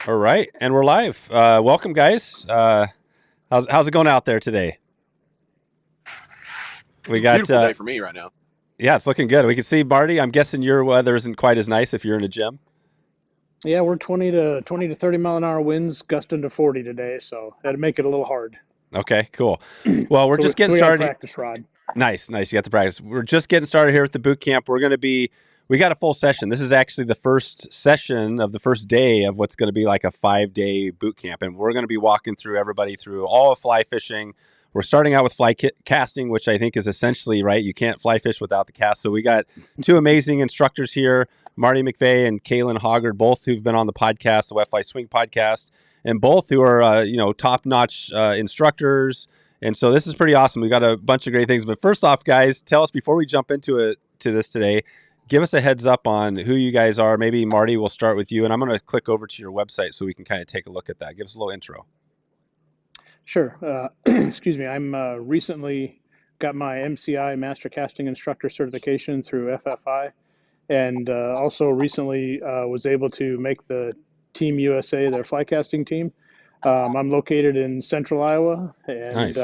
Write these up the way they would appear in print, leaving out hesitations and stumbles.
All right, and we're live. Welcome, guys. How's it going out there today? We got beautiful day for me right now. yeah, it's looking good. We can see Marty. I'm guessing your weather isn't quite as nice if you're in a gym. Yeah, we're 20 to 30 mile an hour winds, gusting to 40 today, so that'd make it a little hard. Okay, cool. Well, we're So we, just getting so we got a started. practice rod. Nice, nice. You got the practice. We're just getting started here with the boot camp. We got a full session. This is actually the first session of the first day of what's going to be like a 5-day boot camp. And we're going to be walking through everybody through all of fly fishing. We're starting out with casting, which I think is essentially, right, you can't fly fish without the cast. So we got two amazing instructors here, Marty Mcvey and Kalyn Hoggard, both who've been on the podcast, the Wet Fly Swing podcast, and both who are, top-notch instructors. And so this is pretty awesome. We got a bunch of great things. But first off, guys, tell us before we jump into this today, give us a heads up on who you guys are. Maybe Marty, we'll start with you. And I'm going to click over to your website so we can kind of take a look at that. Give us a little intro. Sure. Excuse me. I'm recently got my MCI Master Casting Instructor certification through FFI, and also recently was able to make the Team USA, their fly casting team. I'm located in Central Iowa, and Nice.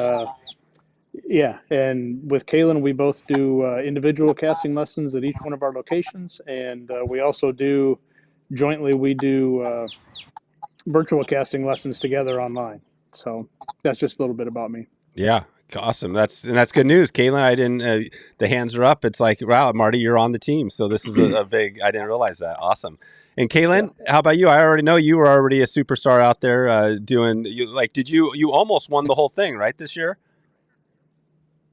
and with Kalyn, we both do individual casting lessons at each one of our locations, and we also do jointly. We do virtual casting lessons together online. So that's just a little bit about me. Yeah, awesome. That's good news. Kalyn, I didn't. The hands are up. It's like, wow, Marty, you're on the team. So this is a big. I didn't realize that. Awesome. And Kalyn, how about you? I already know you were already a superstar out there doing. You almost won the whole thing, right, this year?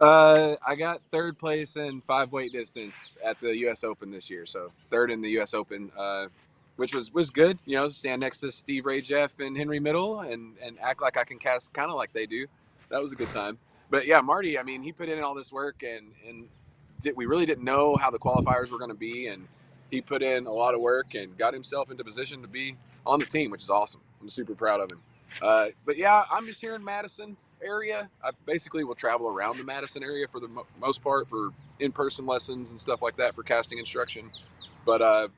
I got third place in 5-weight distance at the U.S. Open this year. So third in the U.S. Open, which was good. You know, stand next to Steve Ray Jeff and Henry Middle and act like I can cast kind of like they do. That was a good time. But yeah, Marty, I mean, he put in all this work and we really didn't know how the qualifiers were going to be. And he put in a lot of work and got himself into position to be on the team, which is awesome. I'm super proud of him. But yeah, I'm just here in Madison area. I basically will travel around the Madison area for the most part for in-person lessons and stuff like that for casting instruction. But,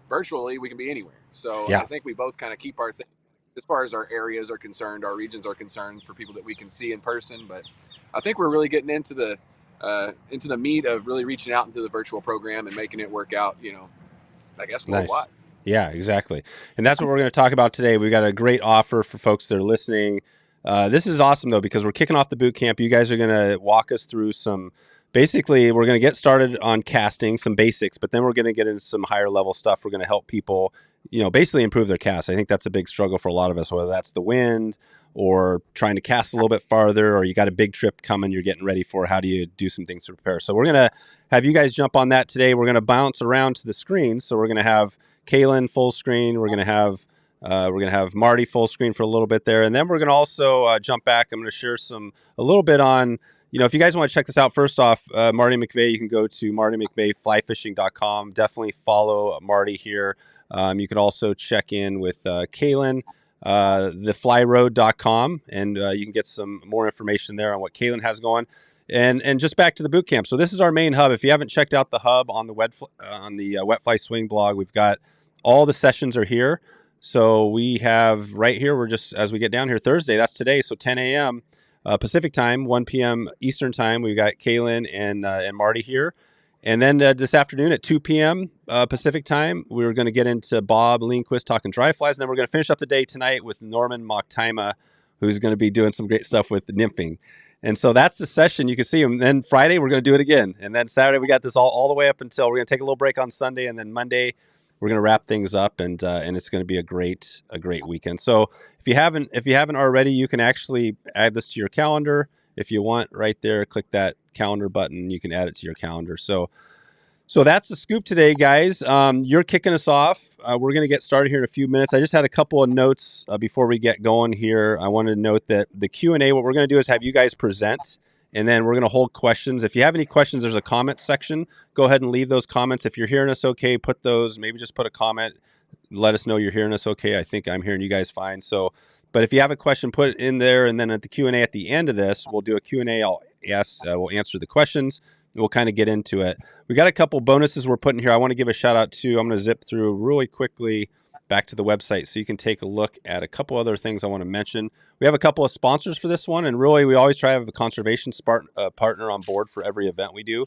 virtually we can be anywhere. So yeah. I think we both kind of keep our thing as far as our areas are concerned, our regions are concerned for people that we can see in person. But I think we're really getting into the meat of really reaching out into the virtual program and making it work out, I guess worldwide. Nice. Yeah, exactly. And that's what we're going to talk about today. We've got a great offer for folks that are listening. This is awesome, though, because we're kicking off the boot camp. You guys are going to walk us through basically, we're going to get started on casting, some basics, but then we're going to get into some higher level stuff. We're going to help people, basically improve their cast. I think that's a big struggle for a lot of us, whether that's the wind or trying to cast a little bit farther, or you got a big trip coming you're getting ready for. How do you do some things to prepare? So we're going to have you guys jump on that today. We're going to bounce around to the screen. So we're going to have Kalyn full screen. We're going to have Marty full screen for a little bit there, and then we're going to also jump back. I'm going to share a little bit on, if you guys want to check this out. First off, Marty Mcvey, you can go to martymcveyflyfishing.com. Definitely follow Marty here. You can also check in with Kalyn, theflyroad.com, and you can get some more information there on what Kalyn has going. And just back to the boot camp. So this is our main hub. If you haven't checked out the hub on the Wet Fly Swing blog, we've got all the sessions are here. So we have right here, we're just, as we get down here, Thursday, that's today, so 10 a.m. Pacific time, 1 p.m. Eastern time, we've got Kalyn and Marty here. And then this afternoon at 2 p.m. Pacific time, we're going to get into Bob Lindquist talking dry flies, and then we're going to finish up the day tonight with Norman Mocktima, who's going to be doing some great stuff with nymphing. And so that's the session. You can see him. And then Friday, we're going to do it again. And then Saturday, we got this all the way up until, we're going to take a little break on Sunday, and then Monday, we're going to wrap things up, and it's going to be a great weekend. So if you haven't already, you can actually add this to your calendar. If you want, right there, click that calendar button. You can add it to your calendar. So that's the scoop today, guys. You're kicking us off. We're going to get started here in a few minutes. I just had a couple of notes before we get going here. I wanted to note that the Q&A, what we're going to do is have you guys present, and then we're going to hold questions. If you have any questions, there's a comment section. Go ahead and leave those comments. If you're hearing us okay, put those, maybe just put a comment. Let us know you're hearing us okay. I think I'm hearing you guys fine. So, but if you have a question, put it in there. And then at the Q&A at the end of this, we'll do a Q&A. We'll answer the questions. We'll kind of get into it. We got a couple bonuses we're putting here. I want to give a shout out to, I'm going to zip through really quickly back to the website so you can take a look at a couple other things I want to mention. We have a couple of sponsors for this one, and really we always try to have a conservation partner on board for every event we do.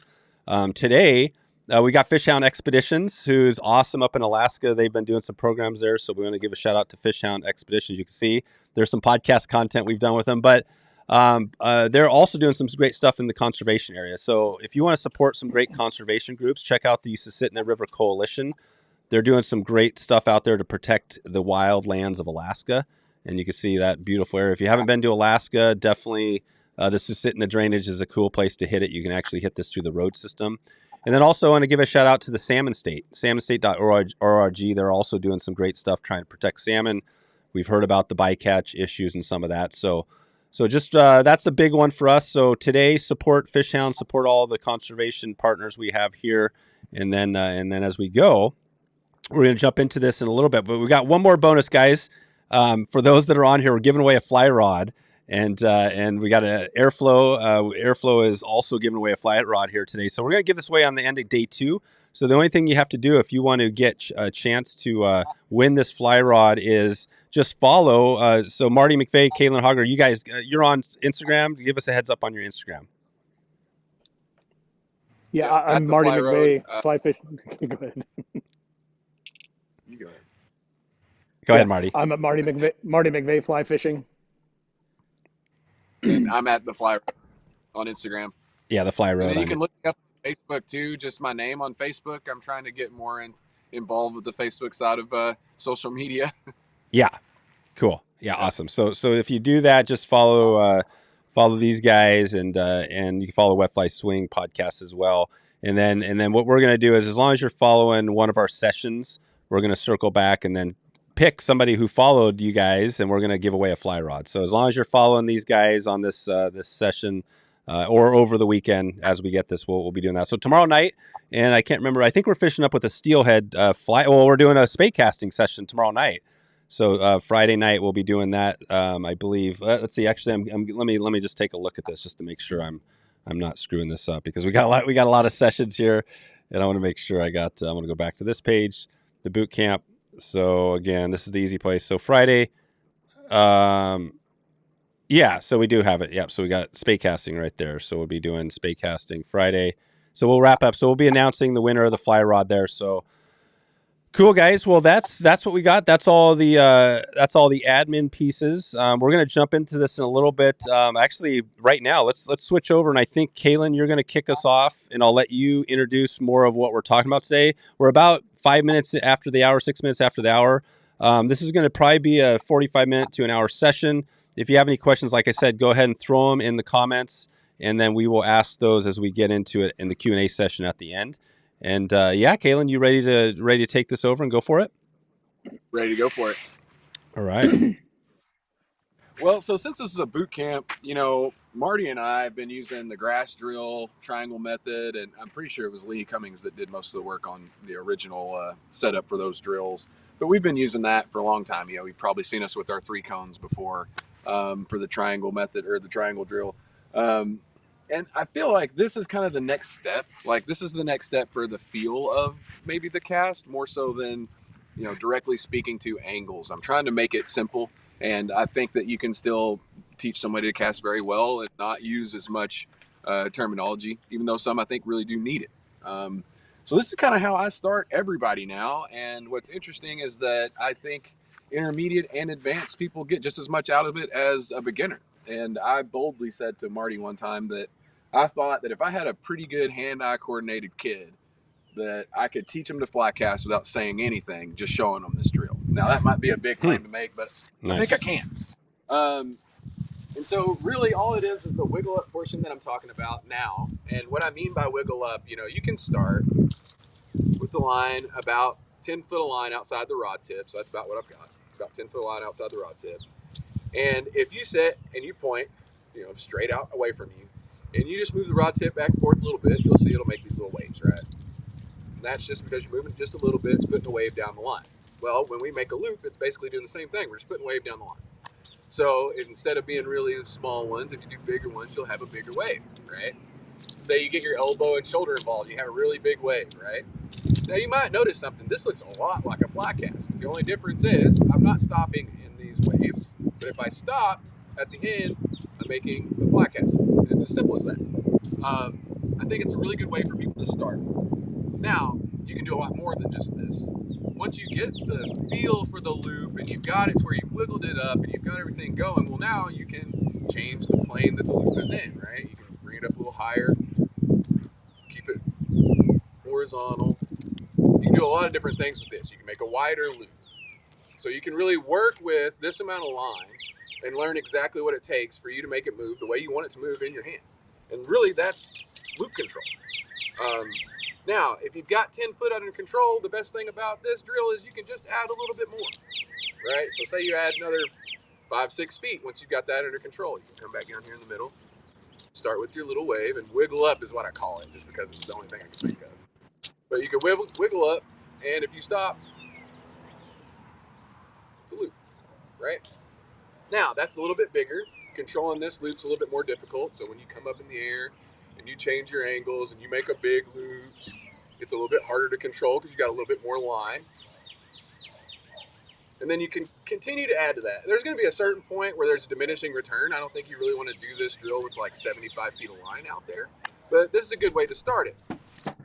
Today, we got Fishhound Expeditions, who's awesome up in Alaska. They've been doing some programs there, so we want to give a shout out to Fishhound Expeditions. You can see there's some podcast content we've done with them, but they're also doing some great stuff in the conservation area. So if you want to support some great conservation groups, check out the Susitna River Coalition. They're doing some great stuff out there to protect the wild lands of Alaska, and you can see that beautiful area. If you haven't been to Alaska, definitely the Susitna drainage is a cool place to hit it. You can actually hit this through the road system. And then also I want to give a shout out to the Salmon State, salmonstate.org. They're also doing some great stuff trying to protect salmon. We've heard about the bycatch issues and some of that. So just that's a big one for us. So today, support Fishhound, support all the conservation partners we have here. And then as we go, we're going to jump into this in a little bit. But we got one more bonus, guys. For those that are on here, we're giving away a fly rod. And we got an Airflow. Airflow is also giving away a fly rod here today. So we're going to give this away on the end of day 2. So the only thing you have to do if you want to get a chance to win this fly rod is just follow. So Marty, Mcvey, Kalyn, Hoggard, you guys, you're on Instagram. Give us a heads up on your Instagram. Yeah, I'm Marty Mcvey, fly fishing. Go ahead. You go ahead. Go ahead, Marty. I'm at Marty Mcvey fly fishing. And I'm at the Fly Road on Instagram. Yeah, the Fly Road. And then you can look me up on Facebook too. Just my name on Facebook. I'm trying to get more involved with the Facebook side of social media. Yeah, cool. Yeah, awesome. So if you do that, just follow these guys, and you can follow Wet Fly Swing podcast as well. And then what we're gonna do is, as long as you're following one of our sessions, we're gonna circle back and then pick somebody who followed you guys, and we're going to give away a fly rod. So as long as you're following these guys on this this session or over the weekend, as we get this, we'll be doing that. So tomorrow night, and I can't remember, I think we're fishing up with a steelhead fly. Well, we're doing a spay casting session tomorrow night. So Friday night we'll be doing that. I believe. Let's see. Actually, let me just take a look at this just to make sure I'm not screwing this up, because we got a lot of sessions here, and I want to make sure I'm going to go back to this page, the boot camp. So again, this is the easy place. So Friday, yeah, so we do have it. Yep. So we got spay casting right there. So we'll be doing spay casting Friday. So we'll wrap up. So we'll be announcing the winner of the fly rod there. So cool, guys. Well, that's what we got. That's all the admin pieces. We're gonna jump into this in a little bit. Actually, right now, let's switch over. And I think Kalyn, you're gonna kick us off, and I'll let you introduce more of what we're talking about today. We're about 5 minutes after the hour, 6 minutes after the hour. This is going to probably be a 45-minute to an hour session. If you have any questions, like I said, go ahead and throw them in the comments, and then we will ask those as we get into it in the Q&A session at the end. And yeah, Kalyn, you ready to take this over and go for it? Ready to go for it. All right. Well, so since this is a boot camp, Marty and I have been using the grass drill triangle method, and I'm pretty sure it was Lee Cummings that did most of the work on the original setup for those drills. But we've been using that for a long time. You've probably seen us with our 3 cones before for the triangle method or the triangle drill. And I feel like this is kind of the next step. Like, this is the next step for the feel of maybe the cast, more so than, directly speaking to angles. I'm trying to make it simple, and I think that you can still teach somebody to cast very well and not use as much terminology, even though some I think really do need it. So this is kind of how I start everybody now. And what's interesting is that I think intermediate and advanced people get just as much out of it as a beginner. And I boldly said to Marty one time that I thought that if I had a pretty good hand-eye coordinated kid, that I could teach him to fly cast without saying anything, just showing them this drill. Now that might be a big claim to make, but nice. I think I can. And so really all it is the wiggle up portion that I'm talking about now. And what I mean by wiggle up, you can start with the line about 10 foot of line outside the rod tip. So that's about what I've got. About 10 foot of line outside the rod tip. And if you sit and you point, straight out away from you, and you just move the rod tip back and forth a little bit, you'll see it'll make these little waves, right? And that's just because you're moving just a little bit, it's putting a wave down the line. Well, when we make a loop, it's basically doing the same thing. We're just putting a wave down the line. So instead of being really small ones, if you do bigger ones, you'll have a bigger wave, right? Say you get your elbow and shoulder involved, you have a really big wave, right? Now you might notice something. This looks a lot like a fly cast, but the only difference is I'm not stopping in these waves, but if I stopped at the end, I'm making a fly cast. And it's as simple as that. I think it's a really good way for people to start. Now, you can do a lot more than just this. Once you get the feel for the loop and you've got it to where you've wiggled it up and you've got everything going, well, now you can change the plane that the loop is in, right? You can bring it up a little higher, keep it horizontal. You can do a lot of different things with this. You can make a wider loop. So you can really work with this amount of line and learn exactly what it takes for you to make it move the way you want it to move in your hand. And really, that's loop control. Now, if you've got 10 foot under control, the best thing about this drill is you can just add a little bit more, right? So say you add another 5-6 feet. Once you've got that under control, you can come back down here in the middle, start with your little wave, and wiggle up is what I call it, just because it's the only thing I can think of. But you can wiggle up, and if you stop, it's a loop, right? Now, that's a little bit bigger. Controlling this loop's a little bit more difficult, so when you come up in the air, and you change your angles and you make a big loops, it's a little bit harder to control because you got a little bit more line. And then you can continue to add to that. There's going to be a certain point where there's a diminishing return. I don't think you really want to do this drill with like 75 feet of line out there, but this is a good way to start it.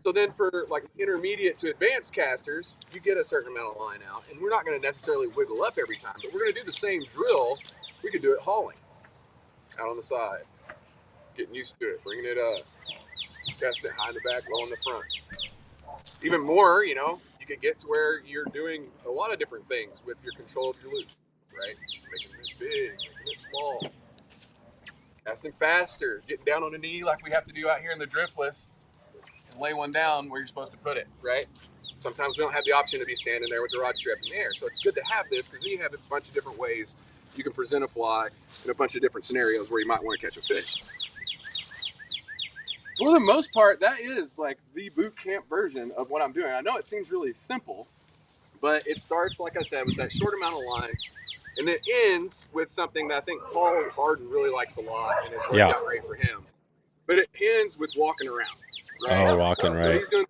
So then for like intermediate to advanced casters, you get a certain amount of line out, and we're not going to necessarily wiggle up every time, but we're going to do the same drill. We could do it hauling out on the side. Getting used to it, bringing it up, casting it high in the back, low in the front. Even more, you could get to where you're doing a lot of different things with your control of your loop, right? Making it big, making it small, casting faster, getting down on a knee like we have to do out here in the driftless, and lay one down where you're supposed to put it, right? Sometimes we don't have the option to be standing there with the rod strap in the air, so it's good to have this because then you have a bunch of different ways you can present a fly in a bunch of different scenarios where you might want to catch a fish. For the most part, that is like the boot camp version of what I'm doing. I know it seems really simple, but it starts, like I said, with that short amount of line, and it ends with something that I think Paul Harden really likes a lot, and it's worked out great for him. But it ends with walking around, right? Oh, walking, right. So he's doing,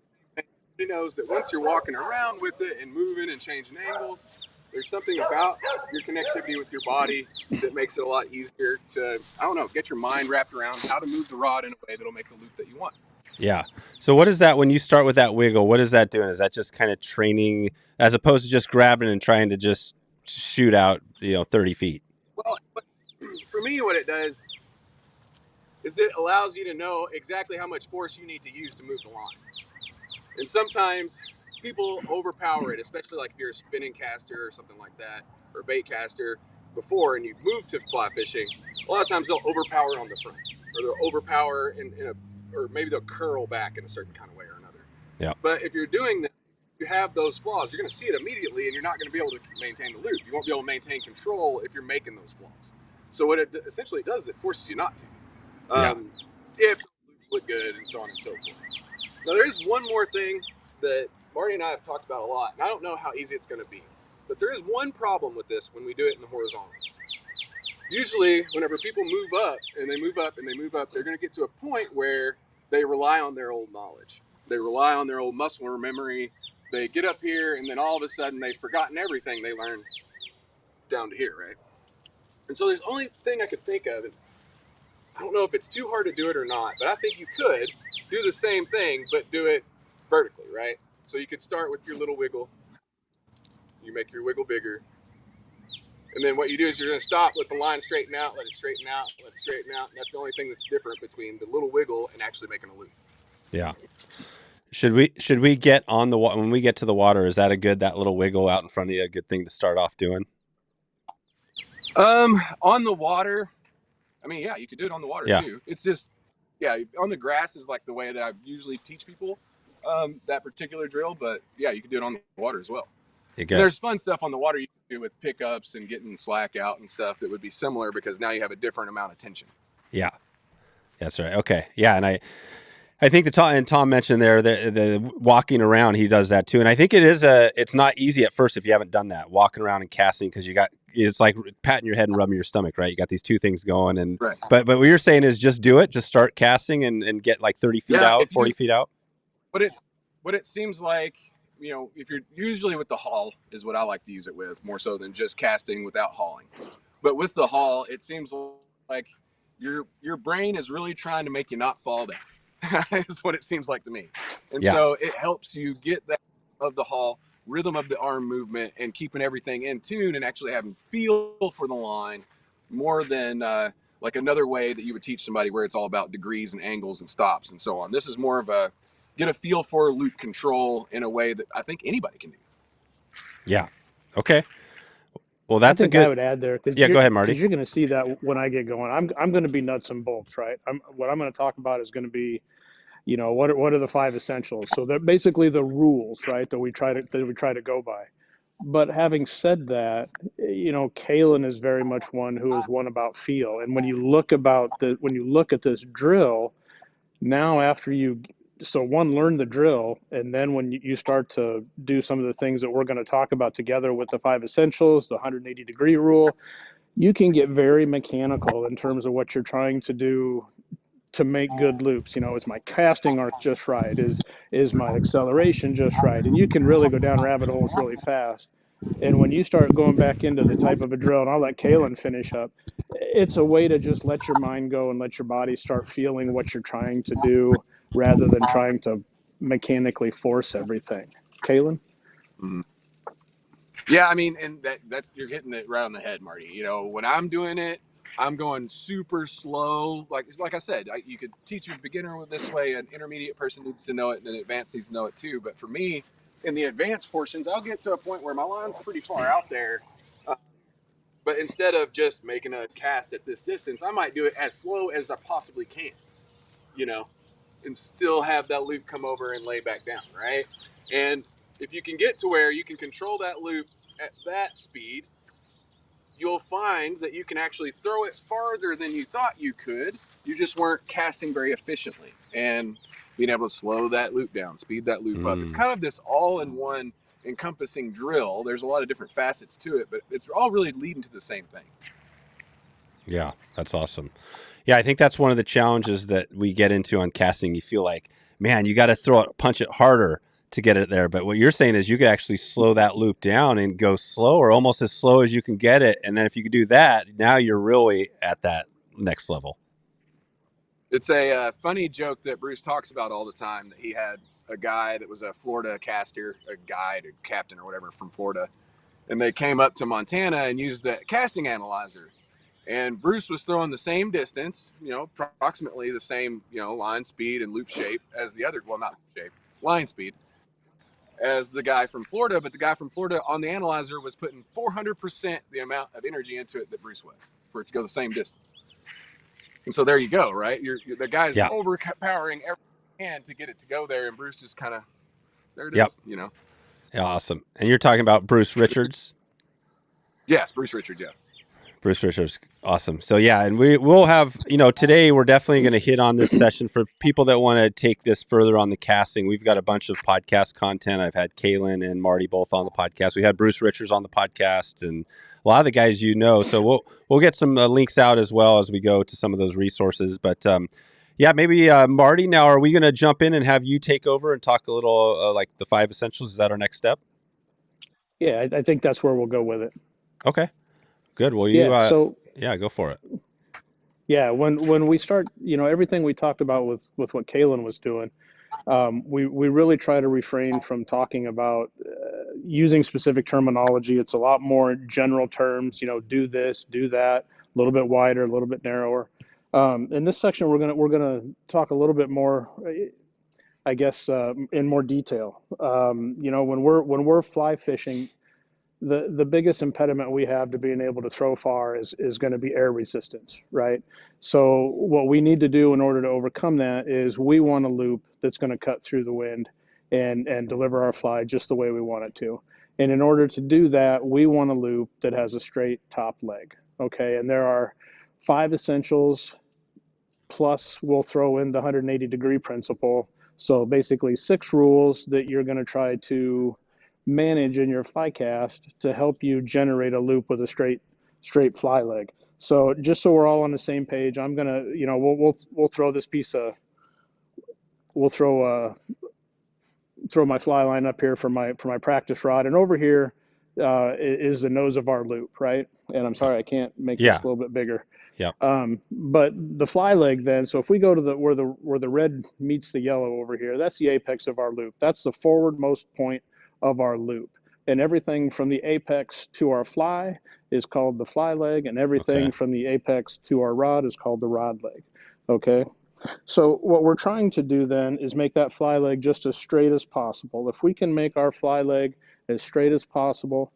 he knows that once you're walking around with it and moving and changing angles, there's something about your connectivity with your body that makes it a lot easier to, get your mind wrapped around how to move the rod in a way that'll make the loop that you want. Yeah. So what is that when you start with that wiggle? What is that doing? Is that just kind of training as opposed to just grabbing and trying to just shoot out, 30 feet? Well, for me, what it does is it allows you to know exactly how much force you need to use to move the line. And sometimes people overpower it, especially like if you're a spinning caster or something like that, or a bait caster before, and you move to fly fishing. A lot of times they'll overpower on the front, or they'll overpower or maybe they'll curl back in a certain kind of way or another. Yeah. But if you're doing that, you have those flaws. You're going to see it immediately, and you're not going to be able to maintain the loop. You won't be able to maintain control if you're making those flaws. So what it essentially does is it forces you not to. If the loops look good and so on and so forth. Now there is one more thing that Marty and I have talked about a lot, and I don't know how easy it's going to be. But there is one problem with this when we do it in the horizontal. Usually, whenever people move up, and they move up, and they move up, they're going to get to a point where they rely on their old knowledge. They rely on their old muscle memory. They get up here, and then all of a sudden, they've forgotten everything they learned down to here, right? And so there's only thing I could think of, and I don't know if it's too hard to do it or not, but I think you could do the same thing, but do it vertically, right? So you could start with your little wiggle. You make your wiggle bigger. And then what you do is you're going to stop, let the line straighten out, let it straighten out, let it straighten out. And that's the only thing that's different between the little wiggle and actually making a loop. Yeah. Should we get on the water when we get to the water? Is that that little wiggle out in front of you a good thing to start off doing? On the water, you could do it on the water too. It's just, on the grass is like the way that I usually teach people that particular drill. But you can do it on the water as well. There's fun stuff on the water you can do with pickups and getting slack out and stuff that would be similar because now you have a different amount of tension. Yeah, that's right. Okay, yeah, and I think Tom mentioned there the walking around, he does that too, and I think it's not easy at first if you haven't done that walking around and casting because it's like patting your head and rubbing your stomach, right? You got these two things going, and right. But what you're saying is just do it, just start casting and get like 30 feet out, 40 feet out. But what it seems like, if you're usually with the haul is what I like to use it with, more so than just casting without hauling. But with the haul, it seems like your brain is really trying to make you not fall down. Is what it seems like to me. And so it helps you get that of the haul, rhythm of the arm movement, and keeping everything in tune and actually having feel for the line more than like another way that you would teach somebody where it's all about degrees and angles and stops and so on. This is more of a get a feel for loop control in a way that I think anybody can do. Yeah. Okay. Well, I that's a think I good. would add there because Yeah, go ahead, Marty. you're going to see that when I get going. I'm going to be nuts and bolts, right? What I'm going to talk about is going to be, what are the 5 essentials? So they're basically the rules, right? That we try to go by. But having said that, Kalyn is very much one who is one about feel. And when you look at this drill, now after learn the drill, and then when you start to do some of the things that we're going to talk about together with the 5 essentials, the 180-degree rule, you can get very mechanical in terms of what you're trying to do to make good loops. Is my casting arc just right? Is my acceleration just right? And you can really go down rabbit holes really fast. And when you start going back into the type of a drill, and I'll let Kalyn finish up, it's a way to just let your mind go and let your body start feeling what you're trying to do rather than trying to mechanically force everything. Kalyn? Mm-hmm. Yeah, I mean, and that's you're hitting it right on the head, Marty. When I'm doing it, I'm going super slow. Like I said, you could teach a beginner with this way. An intermediate person needs to know it, and an advanced needs to know it too. But for me, in the advanced portions, I'll get to a point where my line's pretty far out there. But instead of just making a cast at this distance, I might do it as slow as I possibly can, you know, and still have that loop come over and lay back down, right? And if you can get to where you can control that loop at that speed, you'll find that you can actually throw it farther than you thought you could. You just weren't casting very efficiently, and being able to slow that loop down, speed that loop up. It's kind of this all-in-one encompassing drill. There's a lot of different facets to it, but it's all really leading to the same thing. Yeah, that's awesome. Yeah, I think that's one of the challenges that we get into on casting. You feel like, man, you got to punch it harder to get it there. But what you're saying is you could actually slow that loop down and go slower, almost as slow as you can get it. And then if you could do that, now you're really at that next level. It's a funny joke that Bruce talks about all the time, that he had a guy that was a Florida caster, a guide, a captain or whatever from Florida. And they came up to Montana and used the casting analyzer. And Bruce was throwing the same distance, approximately the same, line speed and loop shape as the other, well, not shape, line speed, as the guy from Florida. But the guy from Florida on the analyzer was putting 400% the amount of energy into it that Bruce was, for it to go the same distance. And so there you go, right? The guy's overpowering every hand to get it to go there, and Bruce just kind of, there it is, Yeah, awesome. And you're talking about Bruce Richards? Yes, Bruce Richards, yeah. Bruce Richards, awesome. So yeah, and we'll have, today we're definitely going to hit on this session for people that want to take this further on the casting. We've got a bunch of podcast content. I've had Kalyn and Marty both on the podcast. We had Bruce Richards on the podcast, and a lot of the guys So we'll get some links out as well as we go to some of those resources. But yeah, maybe Marty, now are we going to jump in and have you take over and talk a little like the 5 essentials? Is that our next step? Yeah, I think that's where we'll go with it. Okay. Good. Well, go for it. Yeah, when we start, everything we talked about with what Kalyn was doing, we really try to refrain from talking about using specific terminology. It's a lot more general terms, do this, do that, a little bit wider, a little bit narrower. In this section, we're gonna talk a little bit more, I guess, in more detail. When we're fly fishing, the biggest impediment we have to being able to throw far is going to be air resistance, right? So what we need to do in order to overcome that is we want a loop that's going to cut through the wind and deliver our fly just the way we want it to. And in order to do that, we want a loop that has a straight top leg, okay? And there are 5 essentials, plus we'll throw in the 180-degree principle. So basically 6 rules that you're going to try to manage in your fly cast to help you generate a loop with a straight fly leg. So just so we're all on the same page, I'm gonna, we'll throw this piece of, we'll throw throw my fly line up here for my practice rod, and over here is the nose of our loop, right? And I'm sorry I can't make this Yeah. a little bit bigger. Yeah. But the fly leg then, so if we go to where the red meets the yellow over here, that's the apex of our loop. That's the forwardmost point of our loop. And everything from the apex to our fly is called the fly leg, and everything Okay. from the apex to our rod is called the rod leg. Okay. So what we're trying to do then is make that fly leg just as straight as possible. If we can make our fly leg as straight as possible,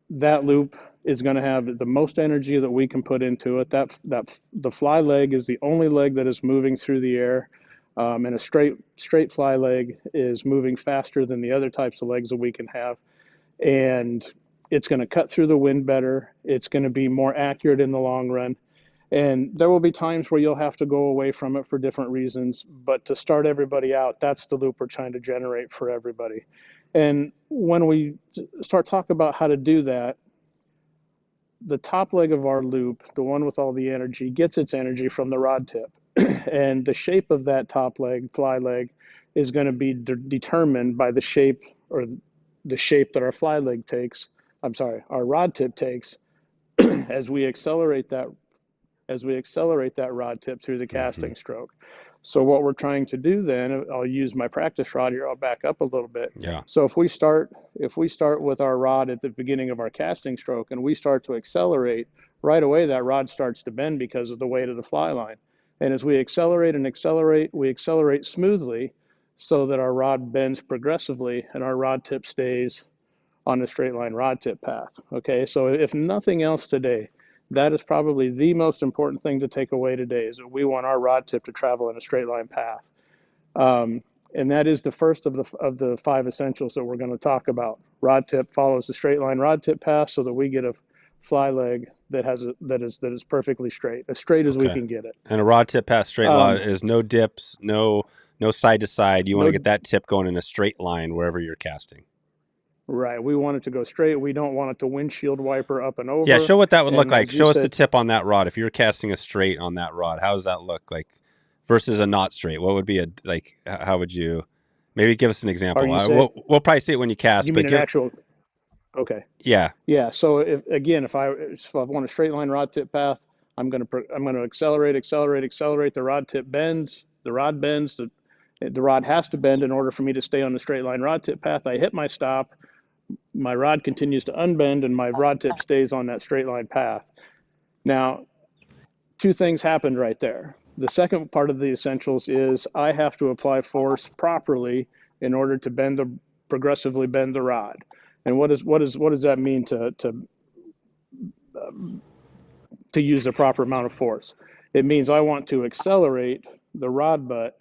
that loop is going to have the most energy that we can put into it. That the fly leg is the only leg that is moving through the air, and a straight fly leg is moving faster than the other types of legs that we can have, and it's going to cut through the wind better. It's going to be more accurate in the long run. And there will be times where you'll have to go away from it for different reasons. But to start everybody out, that's the loop we're trying to generate for everybody. And when we start talking about how to do that, the top leg of our loop, the one with all the energy, gets its energy from the rod tip. And the shape of that top leg, fly leg, is going to be determined by the shape, or the shape that our fly leg takes. I'm sorry, our rod tip takes as we accelerate that rod tip through the casting stroke. So what we're trying to do then, I'll use my practice rod here, I'll back up a little bit. Yeah. So if we start with our rod at the beginning of our casting stroke and we start to accelerate, right away that rod starts to bend because of the weight of the fly line. And as we accelerate and accelerate, we accelerate smoothly so that our rod bends progressively and our rod tip stays on the straight line rod tip path. Okay, so if nothing else today, that is probably the most important thing to take away today, is that we want our rod tip to travel in a straight line path. And that is the first of the 5 essentials that we're going to talk about. Rod tip follows the straight line rod tip path so that we get a fly leg that is perfectly straight, as straight as we can get it. And a rod tip path straight line is no dips, no side to side. You want to get that tip going in a straight line wherever you're casting. Right. We want it to go straight. We don't want it to windshield wiper up and over. Yeah, show what that would look And like. as you Show us said- the tip on that rod. If you're casting a straight on that rod, how does that look like versus a not straight? What would be how would you maybe give us an example? We'll probably see it when you cast. You mean an actual? Okay. Yeah. Yeah. So if I want a straight line rod tip path, I'm going to accelerate. The rod tip bends. The rod bends. The rod has to bend in order for me to stay on the straight line rod tip path. I hit my stop. My rod continues to unbend and my rod tip stays on that straight line path. Now, 2 things happened right there. The second part of the essentials is I have to apply force properly in order to progressively bend the rod. And what does that mean to use the proper amount of force? It means I want to accelerate the rod butt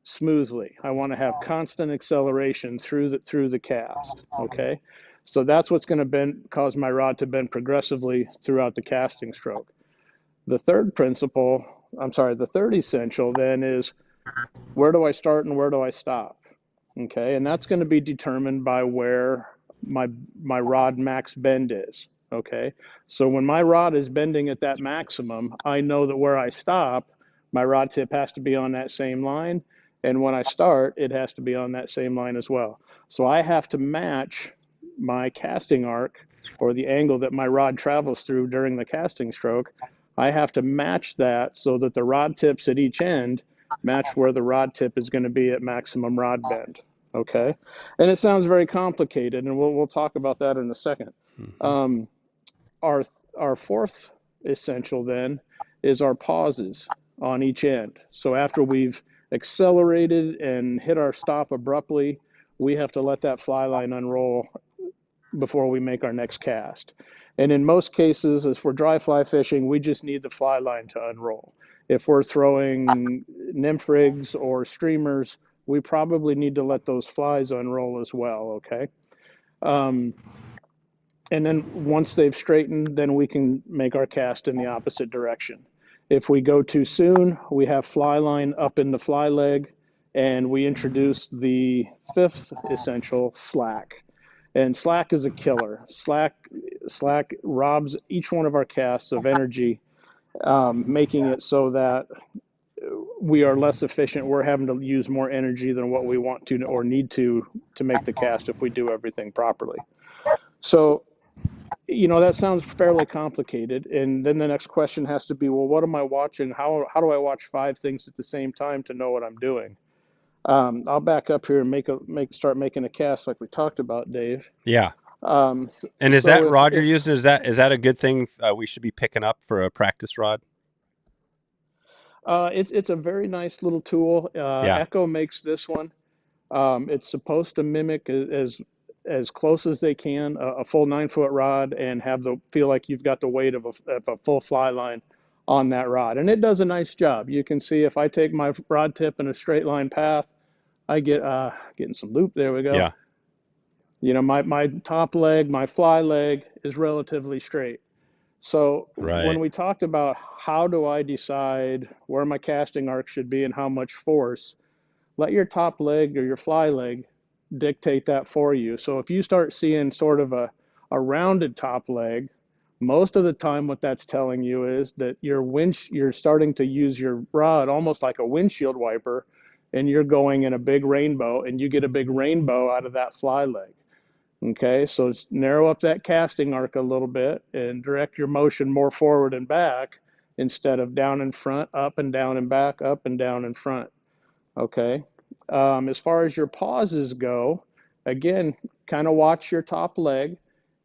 smoothly. I want to have constant acceleration through the cast. Okay, so that's what's going to cause my rod to bend progressively throughout the casting stroke. The third essential then is, where do I start and where do I stop? Okay, and that's going to be determined by where my rod max bend is. Okay, so when my rod is bending at that maximum, I know that where I stop, my rod tip has to be on that same line. And when I start, it has to be on that same line as well. So I have to match my casting arc, or the angle that my rod travels through during the casting stroke. I have to match that so that the rod tips at each end match where the rod tip is going to be at maximum rod bend. Okay, and it sounds very complicated, and we'll talk about that in a second. Mm-hmm. Our fourth essential then is our pauses on each end. So after we've accelerated and hit our stop abruptly, we have to let that fly line unroll before we make our next cast. And in most cases, if we're dry fly fishing, we just need the fly line to unroll. If we're throwing nymph rigs or streamers, we probably need to let those flies unroll as well, okay? And then once they've straightened, then we can make our cast in the opposite direction. If we go too soon, we have fly line up in the fly leg, and we introduce the 5th essential, slack. And slack is a killer. Slack robs each one of our casts of energy, making it so that we are less efficient. We're having to use more energy than what we want to or need to make the cast if we do everything properly. So, that sounds fairly complicated. And then the next question has to be, well, what am I watching? How do I watch 5 things at the same time to know what I'm doing? I'll back up here and start making a cast like we talked about, Dave. Yeah. Um, And is so that rod you're using? Is that a good thing? We should be picking up for a practice rod. It's a very nice little tool. Yeah. Echo makes this one. It's supposed to mimic as close as they can a full 9-foot rod and feel like you've got the weight of a full fly line on that rod, and it does a nice job. You can see if I take my rod tip in a straight line path, I get getting some loop. There we go. Yeah. My top leg, my fly leg is relatively straight. So Right. when we talked about how do I decide where my casting arc should be and how much force, let your top leg or your fly leg dictate that for you. So if you start seeing sort of a rounded top leg, most of the time what that's telling you is that you're starting to use your rod almost like a windshield wiper, and you're going in a big rainbow, and you get a big rainbow out of that fly leg. Okay, so narrow up that casting arc a little bit and direct your motion more forward and back instead of down and front, up and down and back, up and down and front. Okay. As far as your pauses go, again, kind of watch your top leg.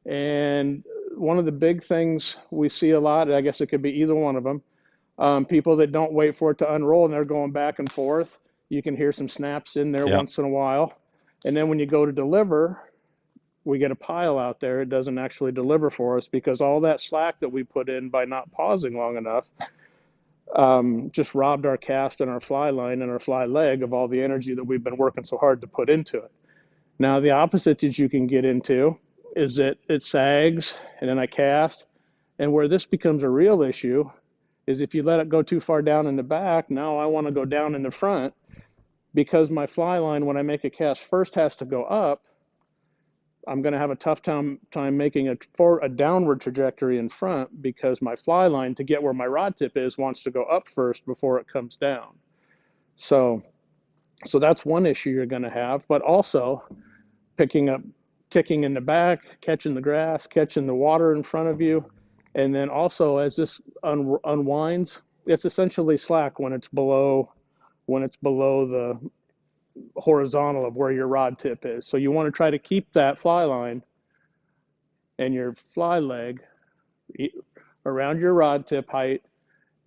And one of the big things we see a lot, I guess it could be either one of them, people that don't wait for it to unroll and they're going back and forth. You can hear some snaps in there once in a while. And then when you go to deliver, we get a pile out there. It doesn't actually deliver for us because all that slack that we put in by not pausing long enough just robbed our cast and our fly line and our fly leg of all the energy that we've been working so hard to put into it. Now, the opposite that you can get into is that it sags and then I cast. And where this becomes a real issue is if you let it go too far down in the back, now I want to go down in the front because my fly line, when I make a cast, first has to go up. I'm going to have a tough time making a downward trajectory in front because my fly line, to get where my rod tip is, wants to go up first before it comes down. So that's one issue you're going to have, but also picking up, ticking in the back, catching the grass, catching the water in front of you. And then also as this unwinds, it's essentially slack when it's below the horizontal of where your rod tip is. So you want to try to keep that fly line and your fly leg around your rod tip height.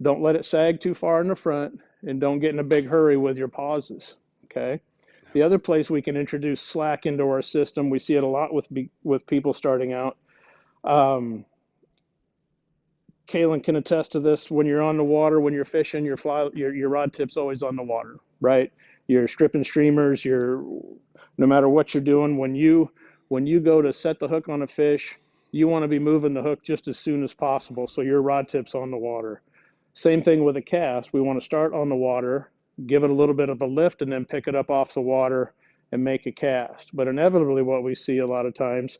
Don't let it sag too far in the front, and don't get in a big hurry with your pauses. Okay. The other place we can introduce slack into our system, we see it a lot with people starting out. Kalyn can attest to this. When you're on the water, when you're fishing, your rod tip's always on the water, right? You're stripping streamers. No matter what you're doing, when you go to set the hook on a fish, you want to be moving the hook just as soon as possible, so your rod tip's on the water. Same thing with a cast. We want to start on the water, give it a little bit of a lift, and then pick it up off the water and make a cast. But inevitably, what we see a lot of times,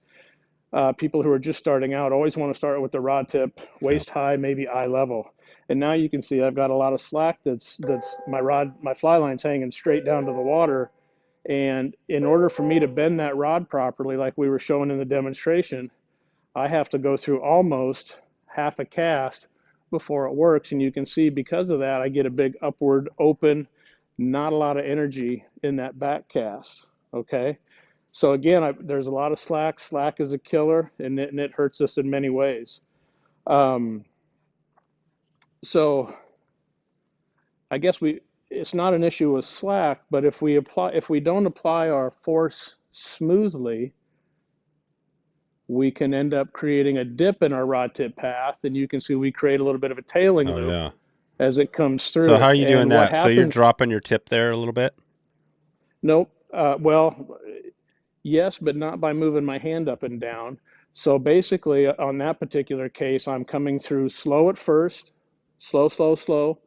people who are just starting out always want to start with the rod tip waist high, maybe eye level. And now you can see I've got a lot of slack that's my fly line's hanging straight down to the water. And in order for me to bend that rod properly, like we were showing in the demonstration, I have to go through almost half a cast before it works. And you can see because of that, I get a big upward open, not a lot of energy in that back cast. Okay. So again, there's a lot of slack. Slack is a killer, and it hurts us in many ways. So I guess it's not an issue with slack, but if we don't apply our force smoothly, we can end up creating a dip in our rod tip path, and you can see we create a little bit of a tailing loop as it comes through. So how are you doing that? So you're dropping your tip there a little bit? Nope. Well, yes, but not by moving my hand up and down. So basically, on that particular case, I'm coming through slow at first, slow, slow, slow.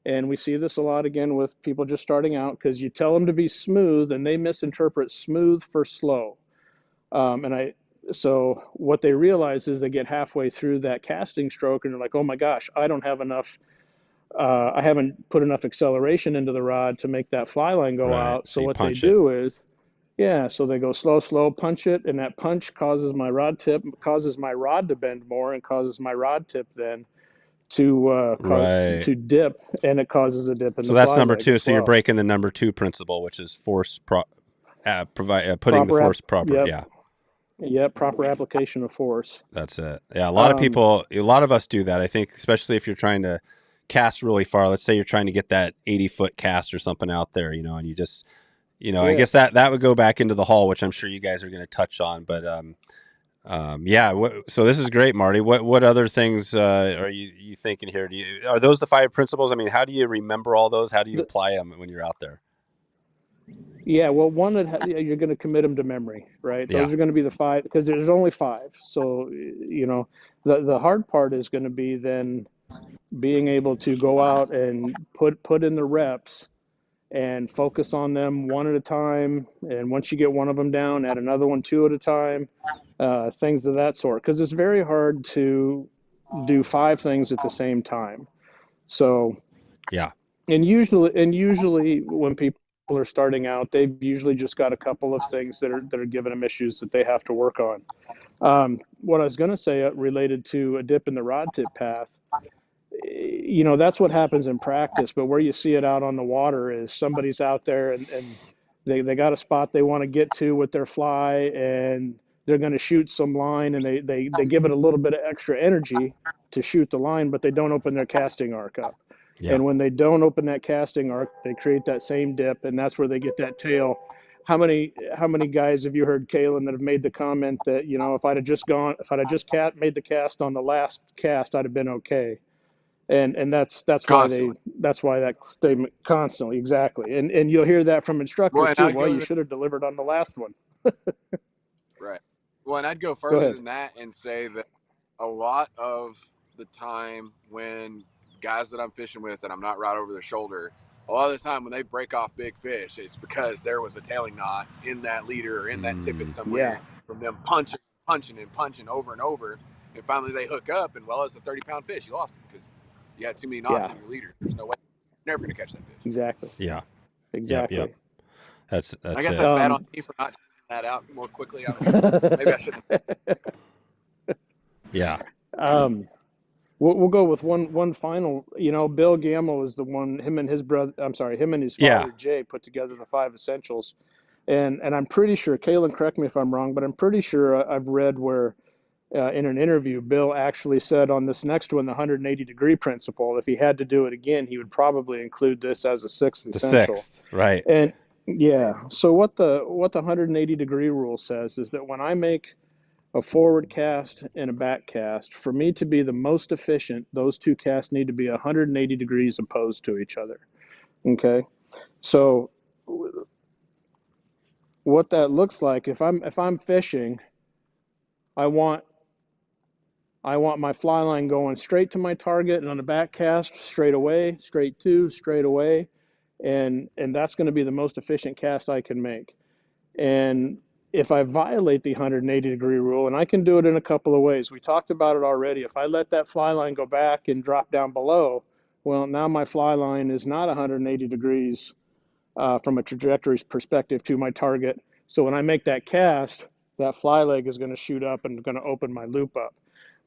And we see this a lot again with people just starting out because you tell them to be smooth and they misinterpret smooth for slow. So what they realize is they get halfway through that casting stroke and they're like, oh my gosh, I don't have enough I haven't put enough acceleration into the rod to make that fly line go Right. out. So So you what they punch it. do is, yeah, so they go slow, slow, punch it, and that punch causes my rod to bend more, and causes my rod tip then Right. to dip, and it causes a dip in So the that's fly number leg two. as So you're well. breaking the number two principle, which is putting the Proper app, force proper. yep, Yeah. yep, proper application of force. That's it. Yeah, Um, a lot of us do that. I think, especially if you're trying to cast really far. Let's say you're trying to get that 80-foot cast or something out there, and you just, I yeah, guess that would go back into the hull, which I'm sure you guys are going to touch on. But yeah. So this is great, Marty. What other things are you thinking here? Are those the 5 principles? I mean, how do you remember all those? How do you the, apply them when you're out there? yeah. Well, one you're going to commit them to memory, right? Yeah. Those are going to be the five because there's only five. So the hard part is going to be then being able to go out and put in the reps and focus on them one at a time. And once you get one of them down, add another one two at a time, things of that sort. Because it's very hard to do five things at the same time. So, Yeah. and usually when people are starting out, they've usually just got a couple of things that are giving them issues that they have to work on. What I was going to say related to a dip in the rod tip path, that's what happens in practice, but where you see it out on the water is somebody's out there and they got a spot they want to get to with their fly, and they're going to shoot some line, and they give it a little bit of extra energy to shoot the line, but they don't open their casting arc up. Yeah. And when they don't open that casting arc, they create that same dip, and that's where they get that tail. How many guys have you heard, Kalyn, that have made the comment that, if I'd have just made the cast on the last cast, I'd have been okay. And that's why constantly. that statement constantly, exactly. And you'll hear that from Well, instructors and too. I'd Well, go you even should have delivered on the last one. right. Well, and I'd go Go further ahead. than that and say that a lot of the time when guys that I'm fishing with and I'm not right over their shoulder, a lot of the time when they break off big fish, it's because there was a tailing knot in that leader or in that tippet Yeah, somewhere from them punching and punching over and over. And finally they hook up, and well, it's a 30-pound fish. You lost him because you had too many knots yeah, in your leader. There's no way. You're never going to catch that fish. exactly, Yeah. Yep. Yep. exactly. I That's guess it. that's bad on Um, me for not taking that out more quickly. I don't know. Maybe I shouldn't have. Yeah. um, we'll go with one final. Bill Gamble is the one. Him and his brother. I'm sorry. Him and his Yeah. father Jay put together the five essentials. And I'm pretty sure, Kalyn, correct me if I'm wrong, but I'm pretty sure I've read where in an interview, Bill actually said on this next one, the 180-degree principle, if he had to do it again, he would probably include this as a sixth The essential. sixth. Right. And yeah, so what the 180-degree rule says is that when I make a forward cast and a back cast, for me to be the most efficient, those two casts need to be 180 degrees opposed to each other. Okay, so what that looks like, if I'm fishing, I want I want my fly line going straight to my target, and on the back cast, straight away, straight away, and that's going to be the most efficient cast I can make. And if I violate the 180-degree rule, and I can do it in a couple of ways, we talked about it already. If I let that fly line go back and drop down below, well, now my fly line is not 180 degrees from a trajectory perspective to my target. So when I make that cast, that fly leg is going to shoot up and going to open my loop up.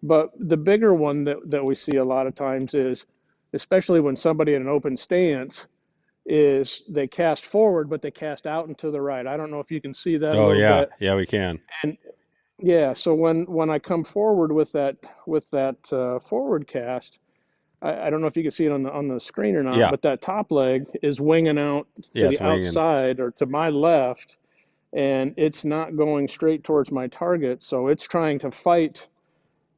But the bigger one that we see a lot of times is, especially when somebody in an open stance, is they cast forward, but they cast out and to the right. I don't know if you can see that a Oh little yeah. bit. Yeah, we can. And yeah, so when I come forward with that forward cast, I don't know if you can see it on the screen or not, Yeah. but that top leg is winging out to Yeah, the it's winging. outside or to my left, and it's not going straight towards my target. So it's trying to fight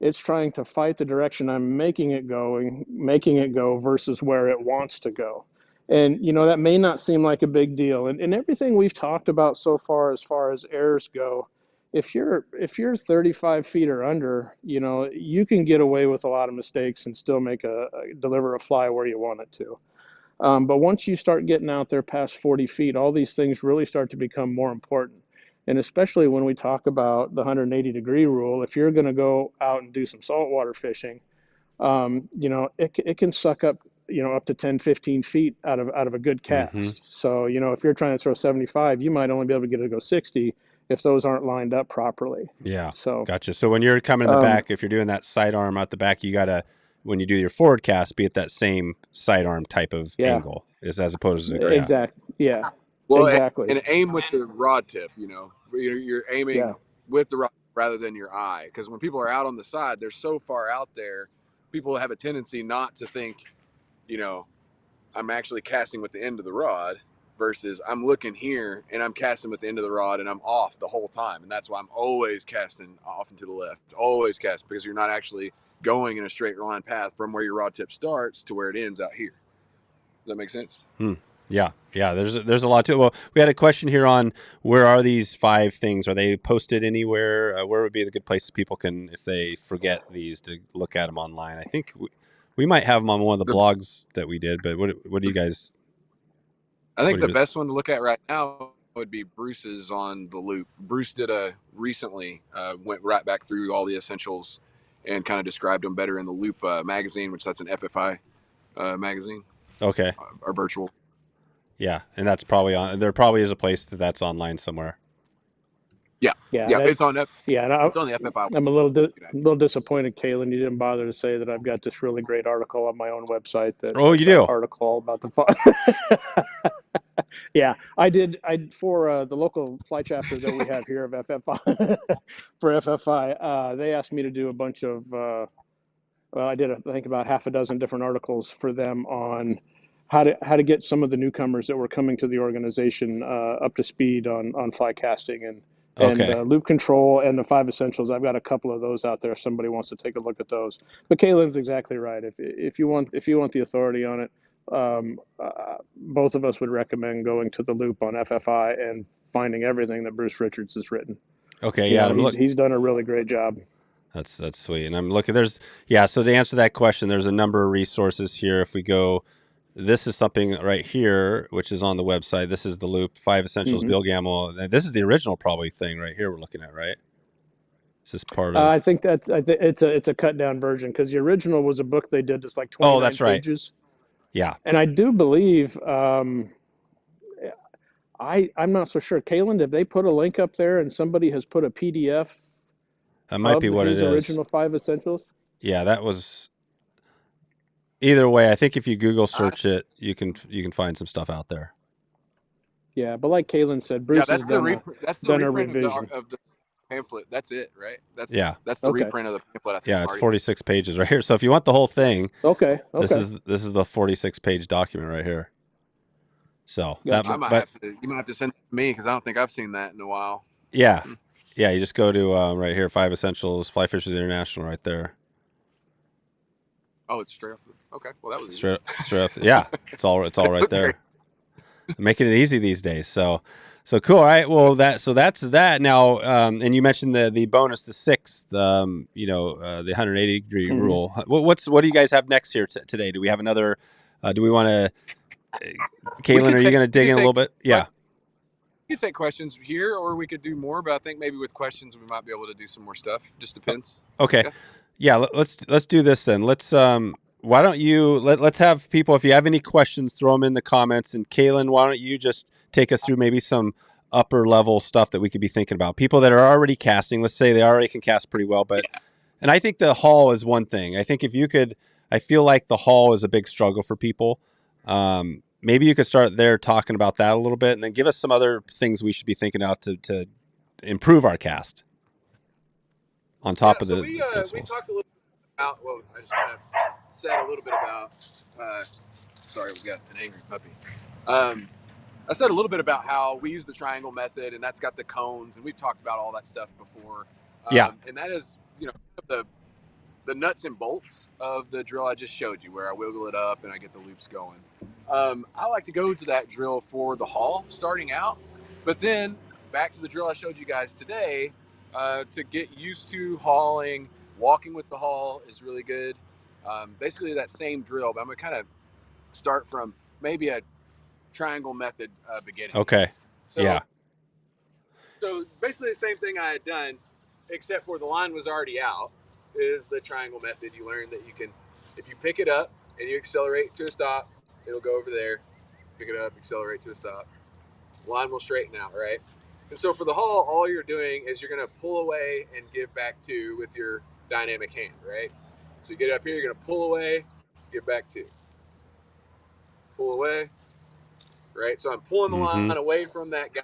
the direction I'm making it go versus where it wants to go. And that may not seem like a big deal. And everything we've talked about so far as errors go, if you're 35 feet or under, you can get away with a lot of mistakes and still deliver a fly where you want it to. But once you start getting out there past 40 feet, all these things really start to become more important. And especially when we talk about the 180-degree rule, if you're going to go out and do some saltwater fishing, it can suck up up to 10, 15 feet out of a good Mm-hmm. cast. So, if you're trying to throw 75, you might only be able to get it to go 60 if those aren't lined up properly. Yeah. So, Gotcha. So when you're coming in the back, if you're doing that sidearm out the back, you gotta, when you do your forward cast, be at that same sidearm type of yeah, angle as opposed to yeah. exactly. Yeah, Well, exactly. and aim with the rod tip. You're Yeah, aiming with the rod rather than your eye, because when people are out on the side, they're so far out there. People have a tendency not to think, you know, I'm actually casting with the end of the rod versus I'm looking here and I'm casting with the end of the rod and I'm off the whole time. And that's why I'm always casting off and to the left, always cast, because you're not actually going in a straight line path from where your rod tip starts to where it ends out here. Does that make sense? Yeah. There's a lot to it. Well, we had a question here on where are these 5 things? Are they posted anywhere? Where would be the good place people can, if they forget these, to look at them online? I think we might have them on one of the blogs that we did, but what do you guys? I think the best one to look at right now would be Bruce's on the Loop. Bruce did recently went right back through all the essentials and kind of described them better in the Loop magazine, which that's an FFI magazine. Okay. Or virtual. Yeah, and that's probably on. There probably is a place that's online somewhere. Yeah. It's on. It's on the FFI. I'm a little disappointed, Kalyn. You didn't bother to say that I've got this really great article on my own website. You do? Article all about the Yeah, I did. For the local fly chapter that we have here of FFI for FFI, they asked me to do a bunch of. I did I think about half a dozen different articles for them on how to get some of the newcomers that were coming to the organization up to speed on fly casting and loop control and the 5 essentials. I've got a couple of those out there if somebody wants to take a look at those. But Kalyn's exactly right. If you want the authority on it, both of us would recommend going to the Loop on FFI and finding everything that Bruce Richards has written. Okay, yeah, he's done a really great job. That's sweet. And I'm looking, so to answer that question, there's a number of resources here. If we go, this is something right here, which is on the website. This is the Loop 5 Essentials, Bill Gamble. This is the original probably thing right here we're looking at, right? This is part of. I think it's a cut down version, because the original was a book they did that's like 29 that's right. pages. Yeah. And I do believe, I'm not so sure. Kalyn, did they put a link up there and somebody has put a PDF? That might be what it is. Original 5 essentials. Yeah, that was. Either way, I think if you Google search it, you can find some stuff out there. Yeah, but like Kalyn said, Bruce has done a revision of the pamphlet. That's it, right? That's the reprint of the pamphlet. I think it's 46 pages right here. So if you want the whole thing, this is the 46-page document right here. So you might have to send it to me, because I don't think I've seen that in a while. Yeah. Yeah, you just go to right here, 5 Essentials, Fly Fishers International, right there. Oh, it's straight off. Okay, well that was straight off. Yeah, it's all right there. Making it easy these days. So cool. All right. Well, that's that. Now, and you mentioned the bonus, the 6th, the 180-degree rule. What do you guys have next here today? Do we have another? Do we want to? Kalyn, are you going to dig in a little bit? Yeah. We could take questions here, or we could do more. But I think maybe with questions we might be able to do some more stuff. Just depends. Okay. Yeah. Let's do this then. Let's why don't you let's have people, if you have any questions, throw them in the comments. And Kalyn, why don't you just take us through maybe some upper level stuff that we could be thinking about? People that are already casting, let's say they already can cast pretty well, but and I think the haul is one thing. I think if you could, I feel like the haul is a big struggle for people. Maybe you could start there talking about that a little bit, and then give us some other things we should be thinking out to improve our cast. On top of the we talked a little bit about. Well, I just kind of said a little bit about. Sorry, we got an angry puppy. I said a little bit about how we use the triangle method, and that's got the cones, and we've talked about all that stuff before. And that is, the nuts and bolts of the drill I just showed you, where I wiggle it up and I get the loops going. I like to go to that drill for the haul starting out, but then back to the drill I showed you guys today, to get used to hauling. Walking with the haul is really good. Basically that same drill, but I'm going to kind of start from maybe a triangle method beginning. Okay. So basically the same thing I had done, except for the line was already out, is the triangle method. You learn that you can, if you pick it up and you accelerate to a stop, it'll go over there, pick it up, accelerate to a stop. Line will straighten out, right? And so for the haul, all you're doing is you're going to pull away and give back to with your dynamic hand, right? So you get up here, you're going to pull away, give back to. Pull away, right? So I'm pulling the Mm-hmm. line away from that guy,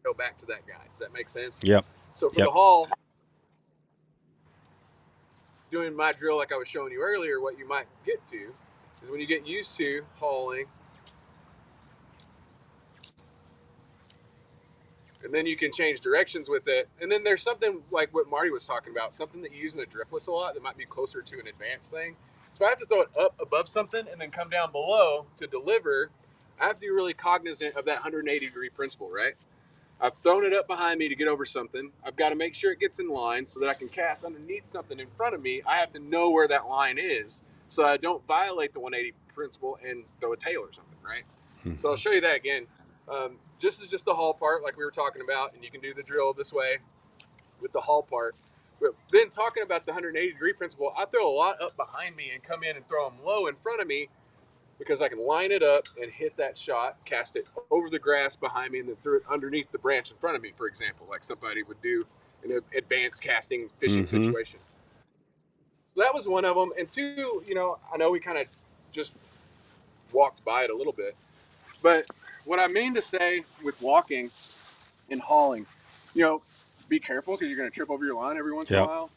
go back to that guy. Does that make sense? Yep. So for Yep. the haul, doing my drill like I was showing you earlier, what you might get to is when you get used to hauling, and then you can change directions with it. And then there's something like what Marty was talking about, something that you use in a driftless a lot that might be closer to an advanced thing. So if I have to throw it up above something and then come down below to deliver, I have to be really cognizant of that 180 degree principle, right? I've thrown it up behind me to get over something. I've got to make sure it gets in line so that I can cast underneath something in front of me. I have to know where that line is so I don't violate the 180 principle and throw a tail or something, right? Mm-hmm. So I'll show you that again. This is just the haul part like we were talking about, and you can do the drill this way with the haul part. But then talking about the 180 degree principle, I throw a lot up behind me and come in and throw them low in front of me because I can line it up and hit that shot, cast it over the grass behind me, and then throw it underneath the branch in front of me, for example, like somebody would do in an advanced casting fishing situation. So that was one of them. And two, I know we kind of just walked by it a little bit, but what I mean to say with walking and hauling, be careful because you're going to trip over your line every once in a while.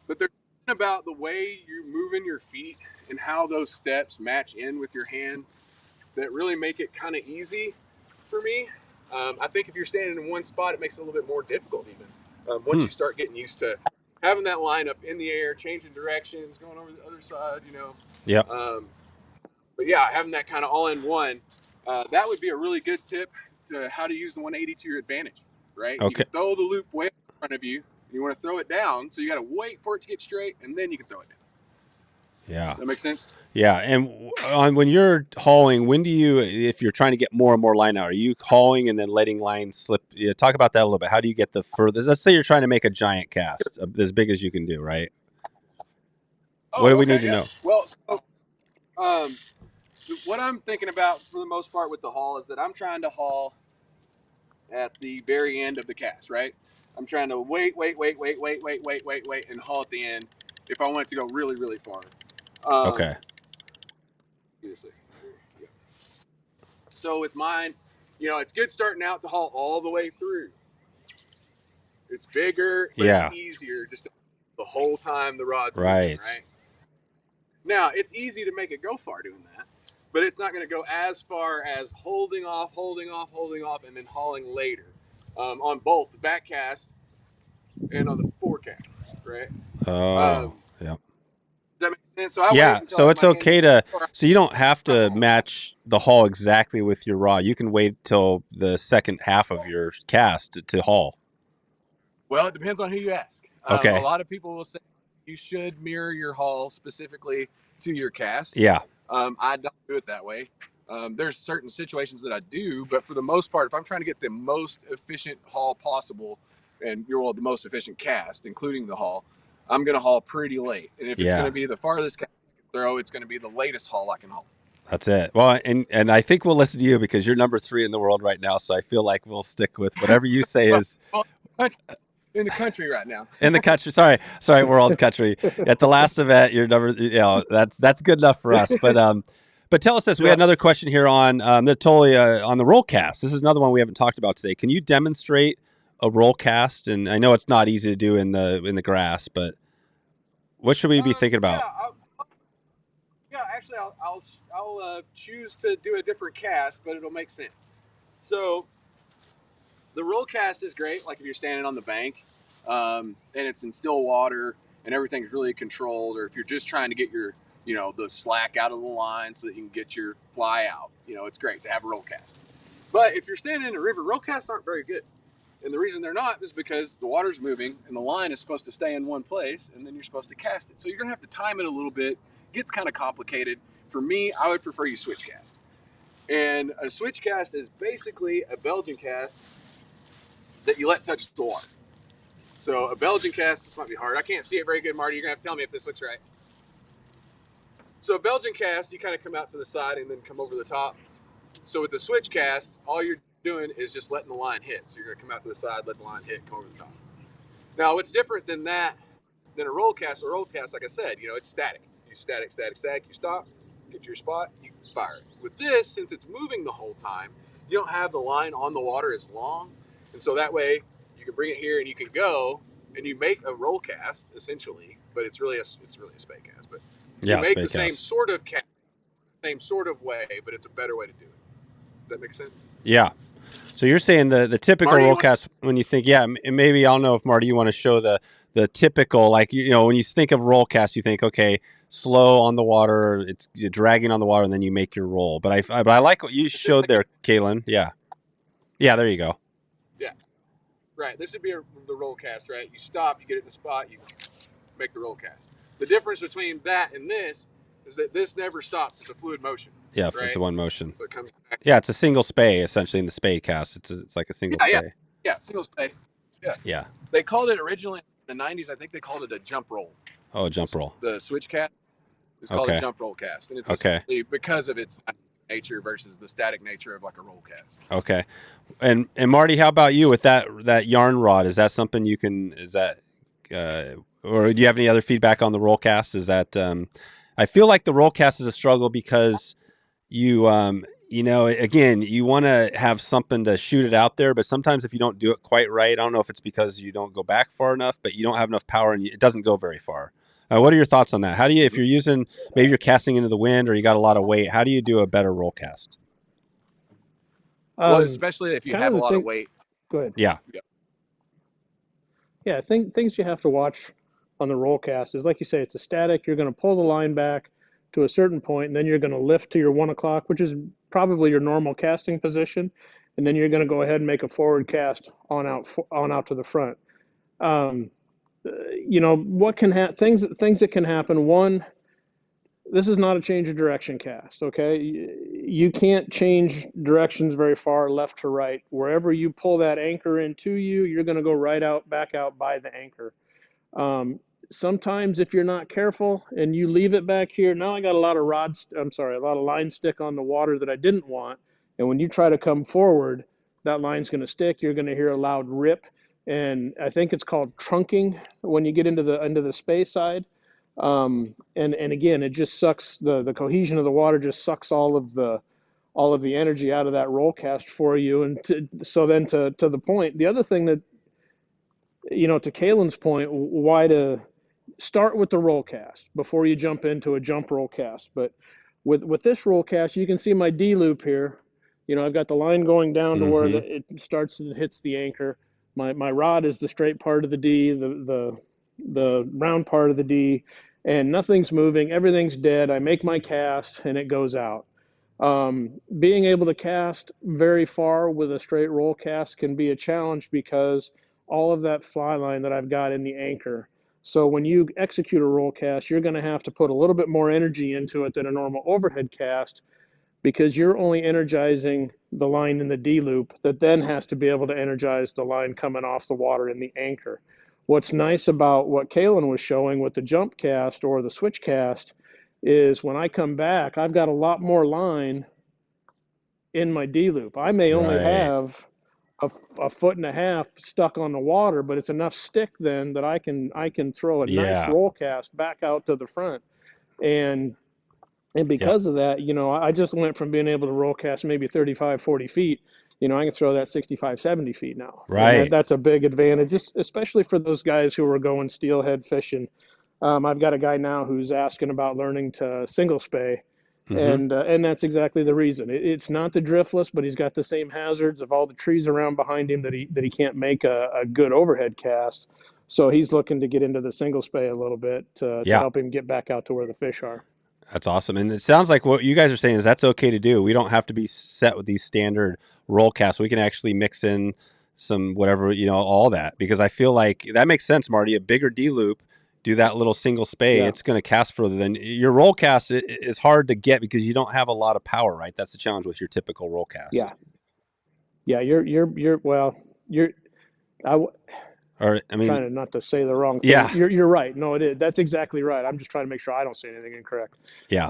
But there's something about the way you're moving your feet and how those steps match in with your hands that really make it kind of easy for me. I think if you're standing in one spot, it makes it a little bit more difficult even. Once you start getting used to having that line up in the air, changing directions, going over the other side, Yep. But yeah, having that kind of all in one, that would be a really good tip to how to use the 180 to your advantage, right? Okay. You can throw the loop way in front of you, and you want to throw it down, so you got to wait for it to get straight, and then you can throw it down. Yeah. Does that make sense? Yeah. And when you're hauling, when do you, if you're trying to get more and more line out, are you hauling and then letting line slip? Yeah, talk about that a little bit. How do you get the furthest? Let's say you're trying to make a giant cast as big as you can do, right? What do we need to know? Well, so, what I'm thinking about for the most part with the haul is that I'm trying to haul at the very end of the cast, right? I'm trying to wait, and haul at the end if I want it to go really, really far. Okay. So with mine, it's good starting out to haul all the way through. It's bigger, but it's easier just the whole time the rod's moving, right? Now, it's easy to make it go far doing that, but it's not going to go as far as holding off, and then hauling later on both the back cast and on the forecast, right? Yeah. Does that make sense? So so it's okay so you don't have to match the haul exactly with your rod. You can wait till the second half of your cast to haul. Well, it depends on who you ask. Okay. A lot of people will say you should mirror your haul specifically to your cast. Yeah. I don't do it that way. There's certain situations that I do, but for the most part, if I'm trying to get the most efficient haul possible and the most efficient cast, including the haul, I'm going to haul pretty late. And if it's going to be the farthest cast I can throw, it's going to be the latest haul I can haul. That's it. Well, and I think we'll listen to you because you're number 3 in the world right now. So I feel like we'll stick with whatever you say is in the country right now. In the country. Sorry, world country. At the last event, you're number, that's good enough for us. But tell us this. We had another question here on on the roll cast. This is another one we haven't talked about today. Can you demonstrate a roll cast? And I know it's not easy to do in the grass, but what should we be thinking about? Actually, I'll choose to do a different cast, but it'll make sense. So the roll cast is great, like if you're standing on the bank and it's in still water and everything's really controlled, or if you're just trying to get your, the slack out of the line so that you can get your fly out. It's great to have a roll cast. But if you're standing in a river, roll casts aren't very good. And the reason they're not is because the water's moving and the line is supposed to stay in one place and then you're supposed to cast it. So you're going to have to time it a little bit. It gets kind of complicated. For me, I would prefer you switch cast. And a switch cast is basically a Belgian cast that you let touch the water. So a Belgian cast, this might be hard. I can't see it very good, Marty. You're going to have to tell me if this looks right. So a Belgian cast, you kind of come out to the side and then come over the top. So with the switch cast, all you're doing is just letting the line hit. So you're going to come out to the side, let the line hit, come over the top. Now, what's different than that, than a roll cast, like I said, it's static. You static, static, static. You stop, get to your spot, you fire it. With this, since it's moving the whole time, you don't have the line on the water as long. And so that way you can bring it here and you can go and you make a roll cast essentially, but it's really a spay cast. But you make the same sort of cast, same sort of way, but it's a better way to do it. Does that make sense? Yeah. So you're saying the typical roll cast, when you think, and maybe I'll know if Marty, you want to show the typical, like, when you think of roll cast, you think, okay, slow on the water, you're dragging on the water, and then you make your roll. But I like what you showed there, Kalyn. Yeah. Yeah, there you go. Yeah. Right. This would be the roll cast, right? You stop, you get it in the spot, you make the roll cast. The difference between that and this is that this never stops. It's a fluid motion. Yeah, right? It's a one motion. So it comes back. Yeah, it's a single spay, essentially, in the spay cast. It's like a single spay. Yeah, single spay. Yeah. Yeah. They called it originally in the 90s, I think they called it a jump roll. Oh, a jump roll. The switch cast is called a jump roll cast. And it's because of its nature versus the static nature of like a roll cast. Okay. And Marty, how about you with that yarn rod? Is that something you can, or do you have any other feedback on the roll cast? Is that, I feel like the roll cast is a struggle because you again, you want to have something to shoot it out there, but sometimes if you don't do it quite right, I don't know if it's because you don't go back far enough, but you don't have enough power and it doesn't go very far. What are your thoughts on that? How do you, if you're using, maybe you're casting into the wind or you got a lot of weight, how do you do a better roll cast? Well, especially if you have a lot of weight. Go ahead. Yeah. Yeah, I think things you have to watch on the roll cast is, like you say, it's a static. You're going to pull the line back to a certain point, and then you're going to lift to your 1 o'clock, which is probably your normal casting position, and then you're going to go ahead and make a forward cast on out to the front. What can things that can happen. One, this is not a change of direction cast. Okay, you can't change directions very far left to right. Wherever you pull that anchor into you're going to go back out by the anchor. Sometimes if you're not careful and you leave it back here, now I got a lot of line stick on the water that I didn't want. And when you try to come forward, that line's going to stick. You're going to hear a loud rip. And I think it's called trunking when you get into the space side. And again, it just sucks the cohesion of the water, just sucks all of the energy out of that roll cast for you. And so then to the point, the other thing that, to Kalyn's point, why to start with the roll cast before you jump into a jump roll cast. But with this roll cast, you can see my D loop here. I've got the line going down to where it starts and hits the anchor. My rod is the straight part of the D, the round part of the D, and nothing's moving. Everything's dead. I make my cast and it goes out. Being able to cast very far with a straight roll cast can be a challenge because all of that fly line that I've got in the anchor. So when you execute a roll cast, you're going to have to put a little bit more energy into it than a normal overhead cast because you're only energizing the line in the D loop that then has to be able to energize the line coming off the water in the anchor. What's nice about what Kalyn was showing with the jump cast or the switch cast is when I come back, I've got a lot more line in my D loop. I may only have a foot and a half stuck on the water, but it's enough stick then that I can throw a nice roll cast back out to the front. And because of that, I just went from being able to roll cast maybe 35, 40 feet. I can throw that 65, 70 feet now. Right. That's a big advantage, especially for those guys who are going steelhead fishing. I've got a guy now who's asking about learning to single spay. And that's exactly the reason. It's not the driftless, but he's got the same hazards of all the trees around behind him that he can't make a good overhead cast. So he's looking to get into the single spay a little bit to help him get back out to where the fish are. That's awesome. And it sounds like what you guys are saying is that's okay to do. We don't have to be set with these standard roll casts. We can actually mix in some whatever, all that, because I feel like that makes sense, Marty. A bigger D loop, do that little single spay, it's going to cast further than your roll cast is hard to get because you don't have a lot of power, right? That's the challenge with your typical roll cast. Yeah. Yeah. Or I mean, Trying not to say the wrong thing. yeah, You're right. No, it is. That's exactly right. I'm just trying to make sure I don't say anything incorrect. yeah,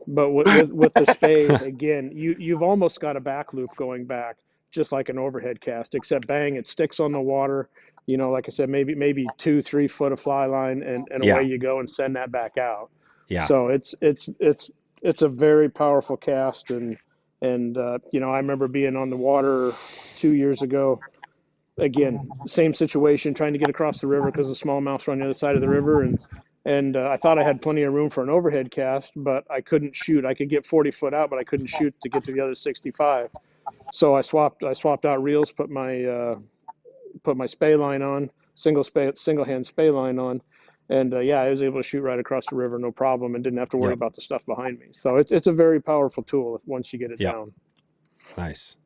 But with the spay, again, you've almost got a back loop going back, just like an overhead cast, except bang, it sticks on the water. You know, like I said, maybe 2-3 foot of fly line, and away yeah, you go and send that back out. yeah, So it's a very powerful cast, and you know, I remember being on the water 2 years ago. Again, same situation, trying to get across the river because the smallmouths were on the other side of the river, and I thought I had plenty of room for an overhead cast, but I couldn't shoot. I could get 40 foot out, but I couldn't shoot to get to the other 65. So I swapped out reels, put my spay line on, single hand spay line on, and yeah, I was able to shoot right across the river, no problem, and didn't have to worry yep, about the stuff behind me. So it's a very powerful tool once you get it yep. down. Nice,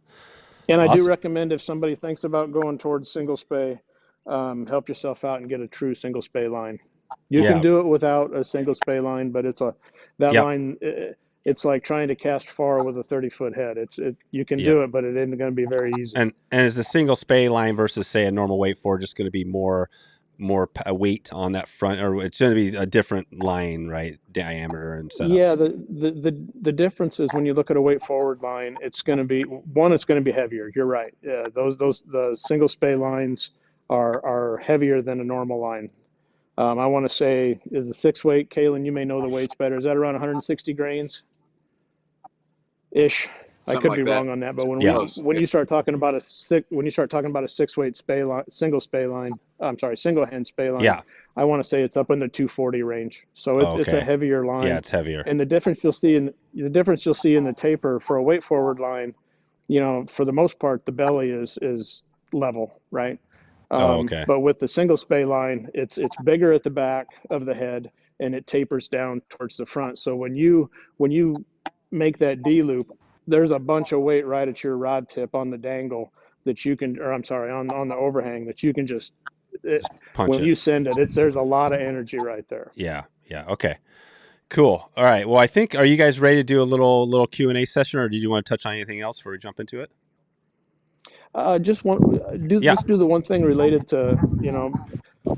And I do awesome. recommend, if somebody thinks about going towards single spay, help yourself out and get a true single spay line. You can Yeah, do it without a single spay line, but that yep. line. It's like trying to cast far with a 30-foot head. You can Yep. do it, but it isn't going to be very easy. And is the single spay line versus say a normal weight for just going to be weight on that front, or it's going to be a different line, right? Diameter and setup. Yeah, the difference is when you look at a weight forward line, it's going to be it's going to be heavier. You're right. Yeah, those the single spay lines are heavier than a normal line. I want to say, is the 6 weight, Kalyn, you may know the weights better. Is that around 160 grains ish? I Something could be like that. wrong on that, but It's Yeah, close. when Yeah. you start talking about a 6 weight spay line, single spay line, I'm sorry, single hand spay line, yeah. I want to say it's up in the 240 range. So Oh, it's a okay. heavier Yeah, line, it's heavier. and the difference you'll see in the taper for a weight forward line, you know, for the most part, the belly is level, right? Oh, okay. But with the single spay line, it's bigger at the back of the head, and it tapers down towards the front. So when you make that D loop, there's a bunch of weight right at your rod tip on the dangle that you can, or I'm sorry, on the overhang that you can just Just punch when it. you send it, there's a lot of energy right there. Yeah, yeah. Okay. Cool. All right. Well, I think, are you guys ready to do a little Q&A session, or do you want to touch on anything else before we jump into it? Just want do Yeah. let's do the one thing related to,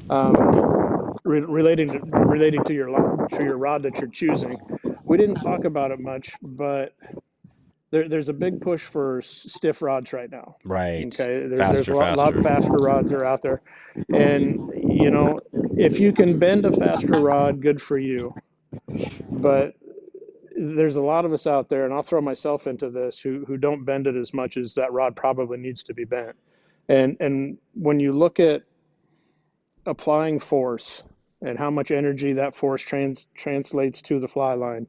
um, relating to your rod that you're choosing. We didn't talk about it much, but there's a big push for stiff rods right now. Right. Okay, there's Faster, a lot faster. faster rods are out there, and if you can bend a faster rod, good for you. But there's a lot of us out there, and I'll throw myself into this, who don't bend it as much as that rod probably needs to be bent. And when you look at applying force and how much energy that force translates to the fly line,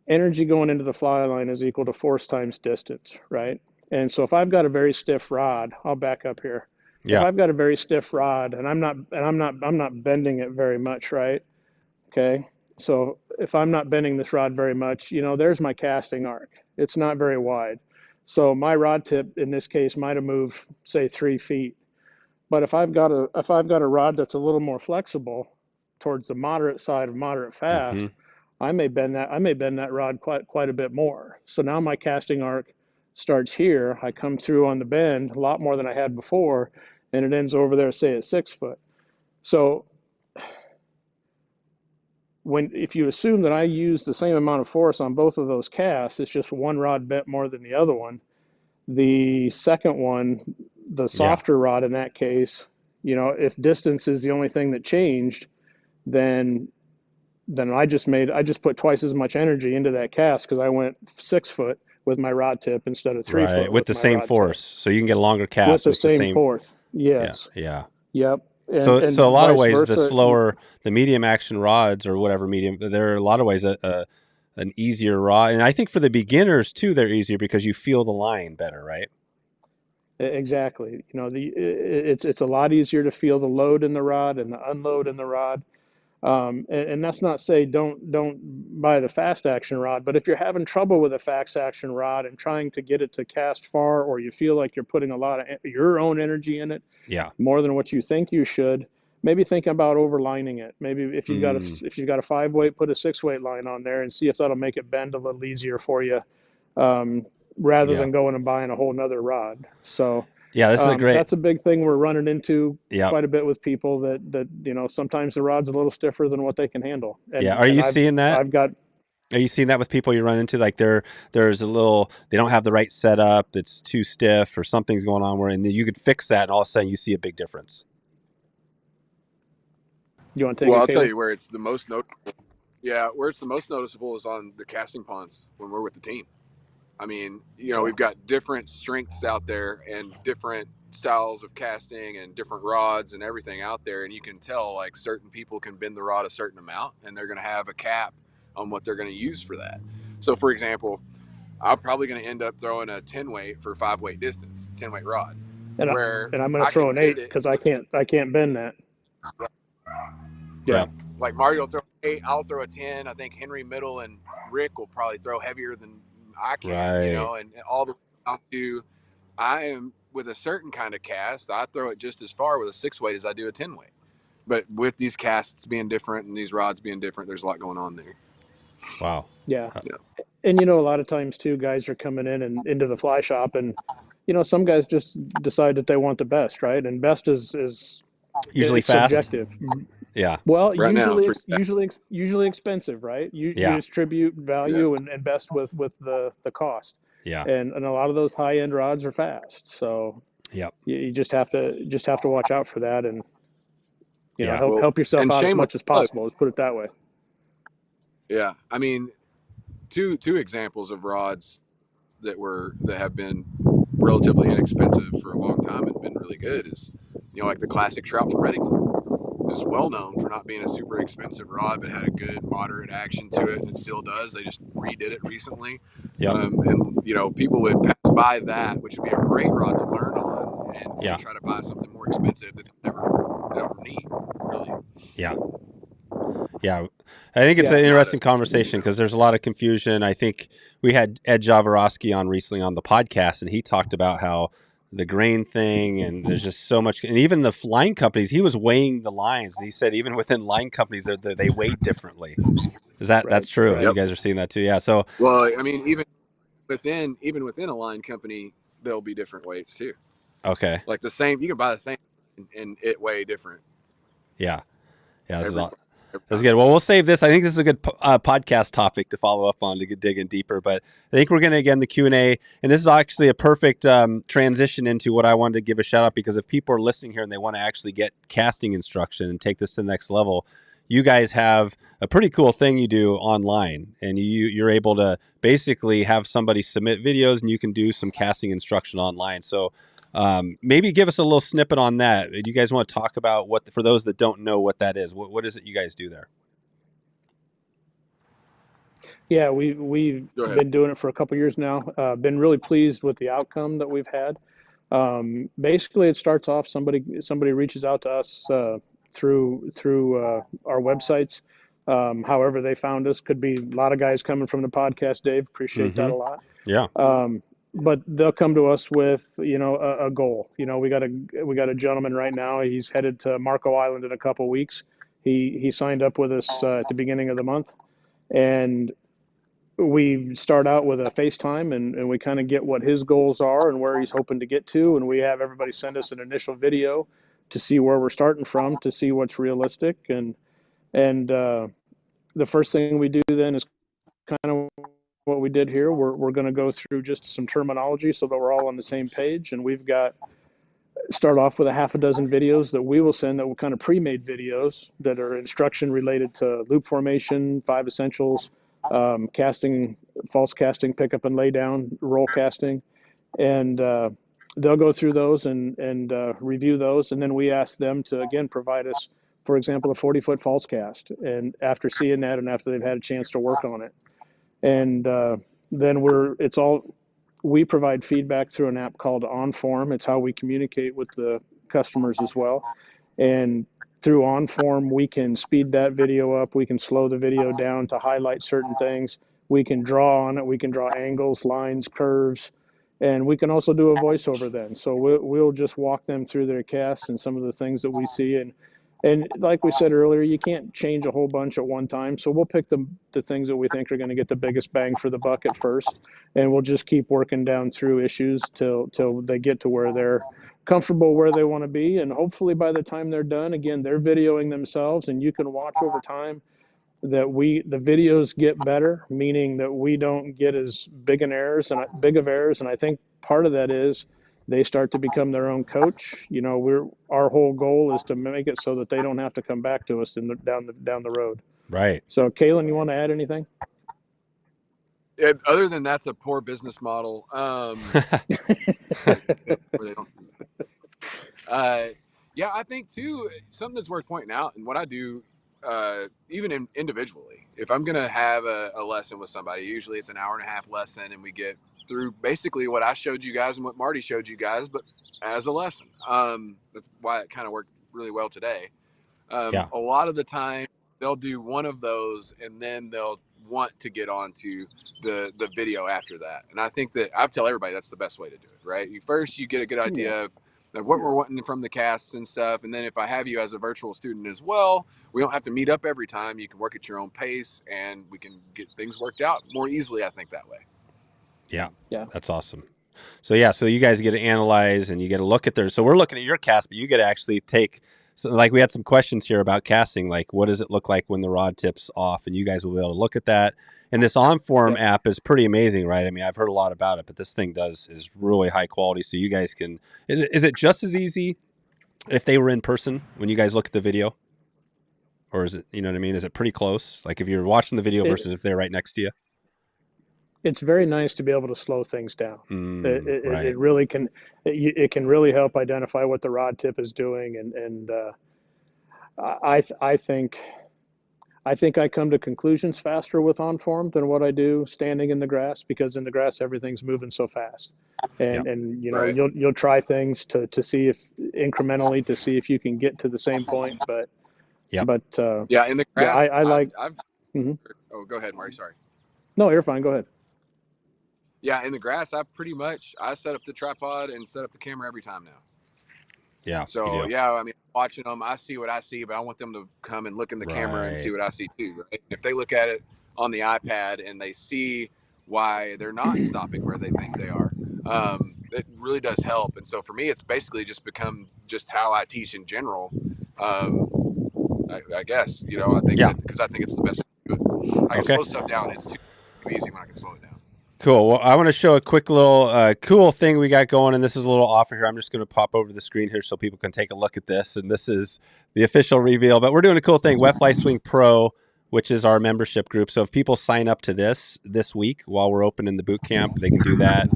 energy going into the fly line is equal to force times distance, right? And so if I've got a very stiff rod, I'll back up here. If Yeah. I've got a very stiff rod and I'm not bending it very much, right? Okay. So if I'm not bending this rod very much, there's my casting arc. It's not very wide. So my rod tip in this case might have moved, say, 3 feet. But if I've got a rod that's a little more flexible towards the moderate side of moderate Mm-hmm. fast, I may bend that rod quite a bit more. So now my casting arc starts here. I come through on the bend a lot more than I had before, and it ends over there, say, at 6 foot. So if you assume that I use the same amount of force on both of those casts, it's just one rod bent more than the other one. The second one, the Yeah. softer rod in that case, if distance is the only thing that changed, then I just put twice as much energy into that cast because I went 6 foot with my rod tip instead of 3 Right. foot With with the my same rod tip force. So you can get a longer with cast the with the same same. force. Yeah. Yes. Yeah. Yep. And So a and lot of vice ways, the versa. slower, the medium action rods or whatever medium, there are a lot of ways an easier rod. And I think for the beginners too, they're easier because you feel the line better, right? Exactly. It's a lot easier to feel the load in the rod and the unload in the rod. And that's not say don't buy the fast action rod, but if you're having trouble with a fast action rod and trying to get it to cast far, or you feel like you're putting a lot of your own energy in it Yeah. more than what you think you should, maybe think about overlining it. Maybe if you've got a Mm, if you've got a 5 weight, put a 6 weight line on there and see if that'll make it bend a little easier for you, um, rather yeah. than going and buying a whole nother rod. So Yeah, this is a great. That's a big thing we're running into Yep. quite a bit with people that sometimes the rod's a little stiffer than what they can handle. Yeah. And Are and you seeing that? I've got Are you seeing that with people you run into? Like there's a little, they don't have the right setup, that's too stiff, or something's going on where, and you could fix that, and all of a sudden you see a big difference. You want to take Well, it, I'll tell Kalyn? you where it's the most noticeable. Yeah, where it's the most noticeable is on the casting ponds when we're with the team. I mean, we've got different strengths out there and different styles of casting and different rods and everything out there. And you can tell like certain people can bend the rod a certain amount and they're going to have a cap on what they're going to use for that. So for example, I'm probably going to end up throwing a 10 weight for 5 weight distance, 10 weight rod, And where I'm going to I throw can an bend 8 it. because I can't bend that. Yeah. Like Marty will throw 8, I'll throw a 10. I think Henry Middle and Rick will probably throw heavier than I can, Right. and all the way down to I am with a certain kind of cast, I throw it just as far with a 6 weight as I do a 10 weight. But with these casts being different and these rods being different, there's a lot going on there. Wow. Yeah. Yeah. And a lot of times too, guys are coming in and into the fly shop, and some guys just decide that they want the best, right? And best is Usually it's fast. subjective. Yeah. Well, Right now, usually it's usually expensive, right? You Yeah. distribute yeah, value and best with the cost, Yeah. and a lot of those high end rods are fast, so Yep. you just have to watch out for that, and Yeah. help well, yourself and out as shameless much as plug. possible. Let's put it that way. Yeah, I mean, two examples of rods that have been relatively inexpensive for a long time and been really good is like the classic trout from Reddington. Is well known for not being a super expensive rod, but had a good moderate action to it, and it still does. They just redid it recently. Yep. And people would pass by that, which would be a great rod to learn on, and Yeah. try to buy something more expensive that they never need, really. Yeah. Yeah. I think it's Yeah. an interesting conversation because there's a lot of confusion. I think we had Ed Jaworowski on recently on the podcast, and he talked about how the grain thing, and there's just so much, and even the line companies, he was weighing the lines, and he said even within line companies, they weigh differently. Right. That's true? Right. You guys are seeing that too? Yeah. So, Well, I mean, even within a line company, there'll be different weights too. okay. Like the same, you can buy the same and it weigh different. Yeah. Yeah. This is every all. every That's time. good. Well, we'll save this. I think this is a good podcast topic to follow up on to dig in deeper. But I think we're going to again the Q&A, and this is actually a perfect transition into what I wanted to give a shout out, because if people are listening here and they want to actually get casting instruction and take this to the next level, you guys have a pretty cool thing you do online, and you're able to basically have somebody submit videos, and you can do some casting instruction online. So maybe give us a little snippet on that. Do you guys want to talk about what, for those that don't know what that is, what is it you guys do there? Yeah, we've Go ahead. been doing it for a couple years now. Been really pleased with the outcome that we've had. Basically, it starts off somebody reaches out to us through our websites. However they found us, could be a lot of guys coming from the podcast. Dave, appreciate that a lot. Yeah. But they'll come to us with a goal. We got a gentleman right now. He's headed to Marco Island in a couple weeks. He signed up with us at the beginning of the month, and we start out with a FaceTime, and we kind of get what his goals are and where he's hoping to get to, and we have everybody send us an initial video to see where we're starting from, to see what's realistic, and the first thing we do then is kind of what we did here. We're going to go through just some terminology so that we're all on the same page, and we've got start off with a half a dozen videos that we will send, that were kind of pre-made videos that are instruction related to loop formation, 5 essentials, casting, false casting, pickup and lay down, roll casting, and they'll go through those and review those, and then we ask them to again provide us, for example, a 40-foot false cast, and after seeing that and after they've had a chance to work on it, and then we provide feedback through an app called OnForm. It's how we communicate with the customers as well. And through OnForm, we can speed that video up. We can slow the video down to highlight certain things. We can draw on it. We can draw angles, lines, curves, and we can also do a voiceover then. So we'll just walk them through their casts and some of the things that we see. And like we said earlier, you can't change a whole bunch at one time. So we'll pick the things that we think are going to get the biggest bang for the buck at first, and we'll just keep working down through issues till they get to where they're comfortable where they want to be. And hopefully by the time they're done, again, they're videoing themselves, and you can watch over time that the videos get better, meaning that we don't get as big of errors. And I think part of that is they start to become their own coach. You know, our whole goal is to make it so that they don't have to come back to us down the road. Right. So, Kalyn, you want to add anything? Other than that's a poor business model. Where they don't. Yeah, I think too, something that's worth pointing out, and what I do, even individually, if I'm going to have a lesson with somebody, usually it's an hour and a half lesson, and we get through basically what I showed you guys and what Marty showed you guys, but as a lesson. That's why it kind of worked really well today. Yeah. A lot of the time they'll do one of those and then they'll want to get onto the video after that. And I think that I tell everybody that's the best way to do it, right? You get a good idea of what we're wanting from the casts and stuff. And then if I have you as a virtual student as well, we don't have to meet up every time. You can work at your own pace and we can get things worked out more easily, I think, that way. Yeah. That's awesome. So you guys get to analyze and you get to look at so we're looking at your cast, but you get to actually take, so like we had some questions here about casting, like what does it look like when the rod tips off, and you guys will be able to look at that. And this OnForm app is pretty amazing, right? I mean, I've heard a lot about it, but this thing is really high quality. So you guys can, is it just as easy if they were in person when you guys look at the video? Or is it, you know what I mean? Is it pretty close? Like if you're watching the video versus if they're right next to you? It's very nice to be able to slow things down. Right. It really can, it can really help identify what the rod tip is doing. And I think I come to conclusions faster with OnForm than what I do standing in the grass, because in the grass, everything's moving so fast. And you know, you'll try things to see if incrementally to see if you can get to the same point. But in the grass, I like. Oh, go ahead, Marty. Sorry. No, you're fine. Go ahead. Yeah, in the grass, I set up the tripod and set up the camera every time now. Yeah. So I mean, watching them, I see what I see, but I want them to come and look in the camera and see what I see too. Right? If they look at it on the iPad and they see why they're not stopping where they think they are, it really does help. And so for me, it's basically just become just how I teach in general. I guess, you know, I think because I think it's the best way to do it. I can slow stuff down. It's too easy when I can slow it down. Cool. Well, I want to show a quick little cool thing we got going, and this is a little off of here. I'm just going to pop over the screen here so people can take a look at this, and this is the official reveal. But we're doing a cool thing, Wetfly Swing Pro, which is our membership group. So if people sign up to this week while we're open in the boot camp, they can do that.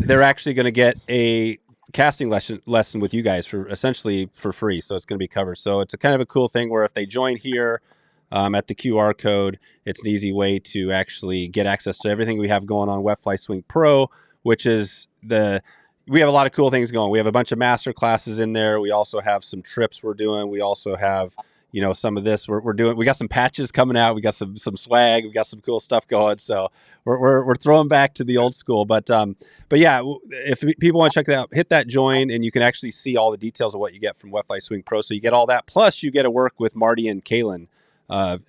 They're actually going to get a casting lesson with you guys essentially for free. So it's going to be covered. So it's a kind of a cool thing where if they join here, at the QR code, it's an easy way to actually get access to everything we have going on Wetfly Swing Pro, which is we have a lot of cool things going. We have a bunch of master classes in there. We also have some trips we're doing. We also have, you know, some of this we're doing. We got some patches coming out. We got some swag. We got some cool stuff going. So we're throwing back to the old school. But yeah, if people want to check that out, hit that join, and you can actually see all the details of what you get from Wetfly Swing Pro. So you get all that. Plus you get to work with Marty and Kalyn,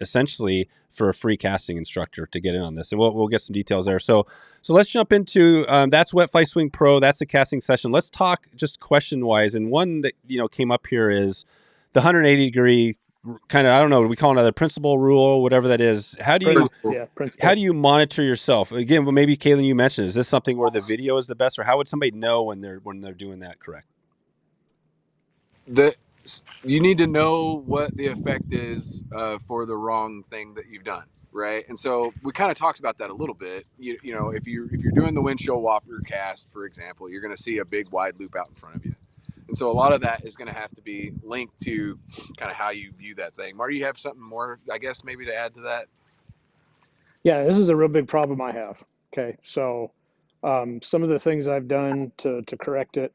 essentially for a free casting instructor to get in on this. And we'll get some details there. So let's jump into, that's Wetfly Swing Pro. That's a casting session. Let's talk just question wise. And one that, you know, came up here is the 180 degree kind of, I don't know, we call it another principle, rule, whatever that is. How do you monitor yourself? Again, well, maybe Kalyn, you mentioned, is this something where the video is the best, or how would somebody know when they're doing that correct? You need to know what the effect is for the wrong thing that you've done, right? And so we kind of talked about that a little bit. You know, if you're doing the windshield whopper cast, for example, you're going to see a big wide loop out in front of you. And so a lot of that is going to have to be linked to kind of how you view that thing. Marty, you have something more, I guess, maybe to add to that? Yeah, this is a real big problem I have. Okay, so some of the things I've done to correct it.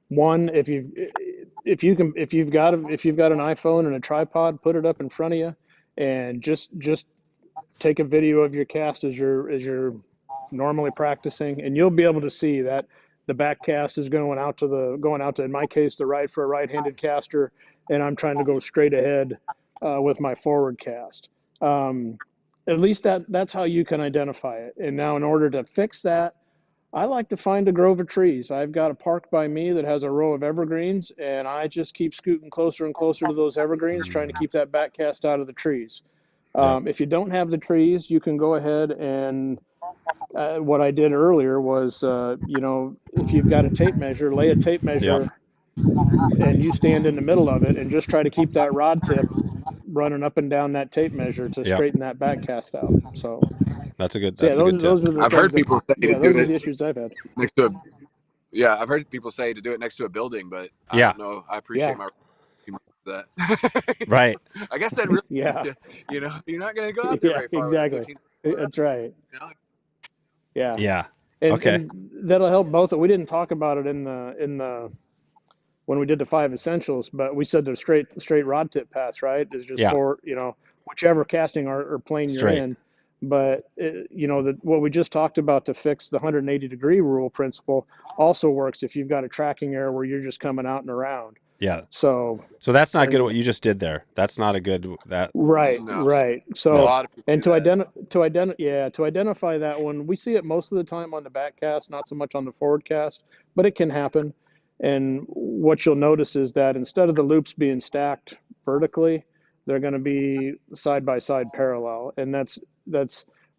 One, if you've got an iPhone and a tripod, put it up in front of you, and just take a video of your cast as you're normally practicing, and you'll be able to see that the back cast is going out to in my case, the right for a right-handed caster. and I'm trying to go straight ahead with my forward cast. At least that's how you can identify it. And now in order to fix that, I like to find a grove of trees. I've got a park by me that has a row of evergreens, and I just keep scooting closer and closer to those evergreens, trying to keep that back cast out of the trees. Yep. If you don't have the trees, you can go ahead and what I did earlier was, if you've got a tape measure, lay a tape Yep. measure and you stand in the middle of it and just try to keep that rod tip running up and down that tape measure to Yep. straight that back cast out. So That's a good yeah, tip. those are the I've things heard people say to do those are it the issues I've had. next to a. Yeah, I've heard people say to do it next to a building, but I Yeah. don't know. I appreciate my that. Right. I guess that really. Yeah. You're not going to go out there Yeah, very far. exactly. With That's right. you know? Yeah. Yeah. And, Okay. and that'll help both. We didn't talk about it in the when we did the 5 essentials, but we said the straight rod tip pass, right? Is just Yeah. for, whichever casting or plane you're Straight. in. But what we just talked about to fix the 180-degree rule principle also works if you've got a tracking error where you're just coming out and around. Yeah. So that's not good what you just did there. That's not a good right. So A lot of people and do that. to identify that one, we see it most of the time on the back cast, not so much on the forward cast, but it can happen. And what you'll notice is that instead of the loops being stacked vertically, they're going to be side by side parallel, and that's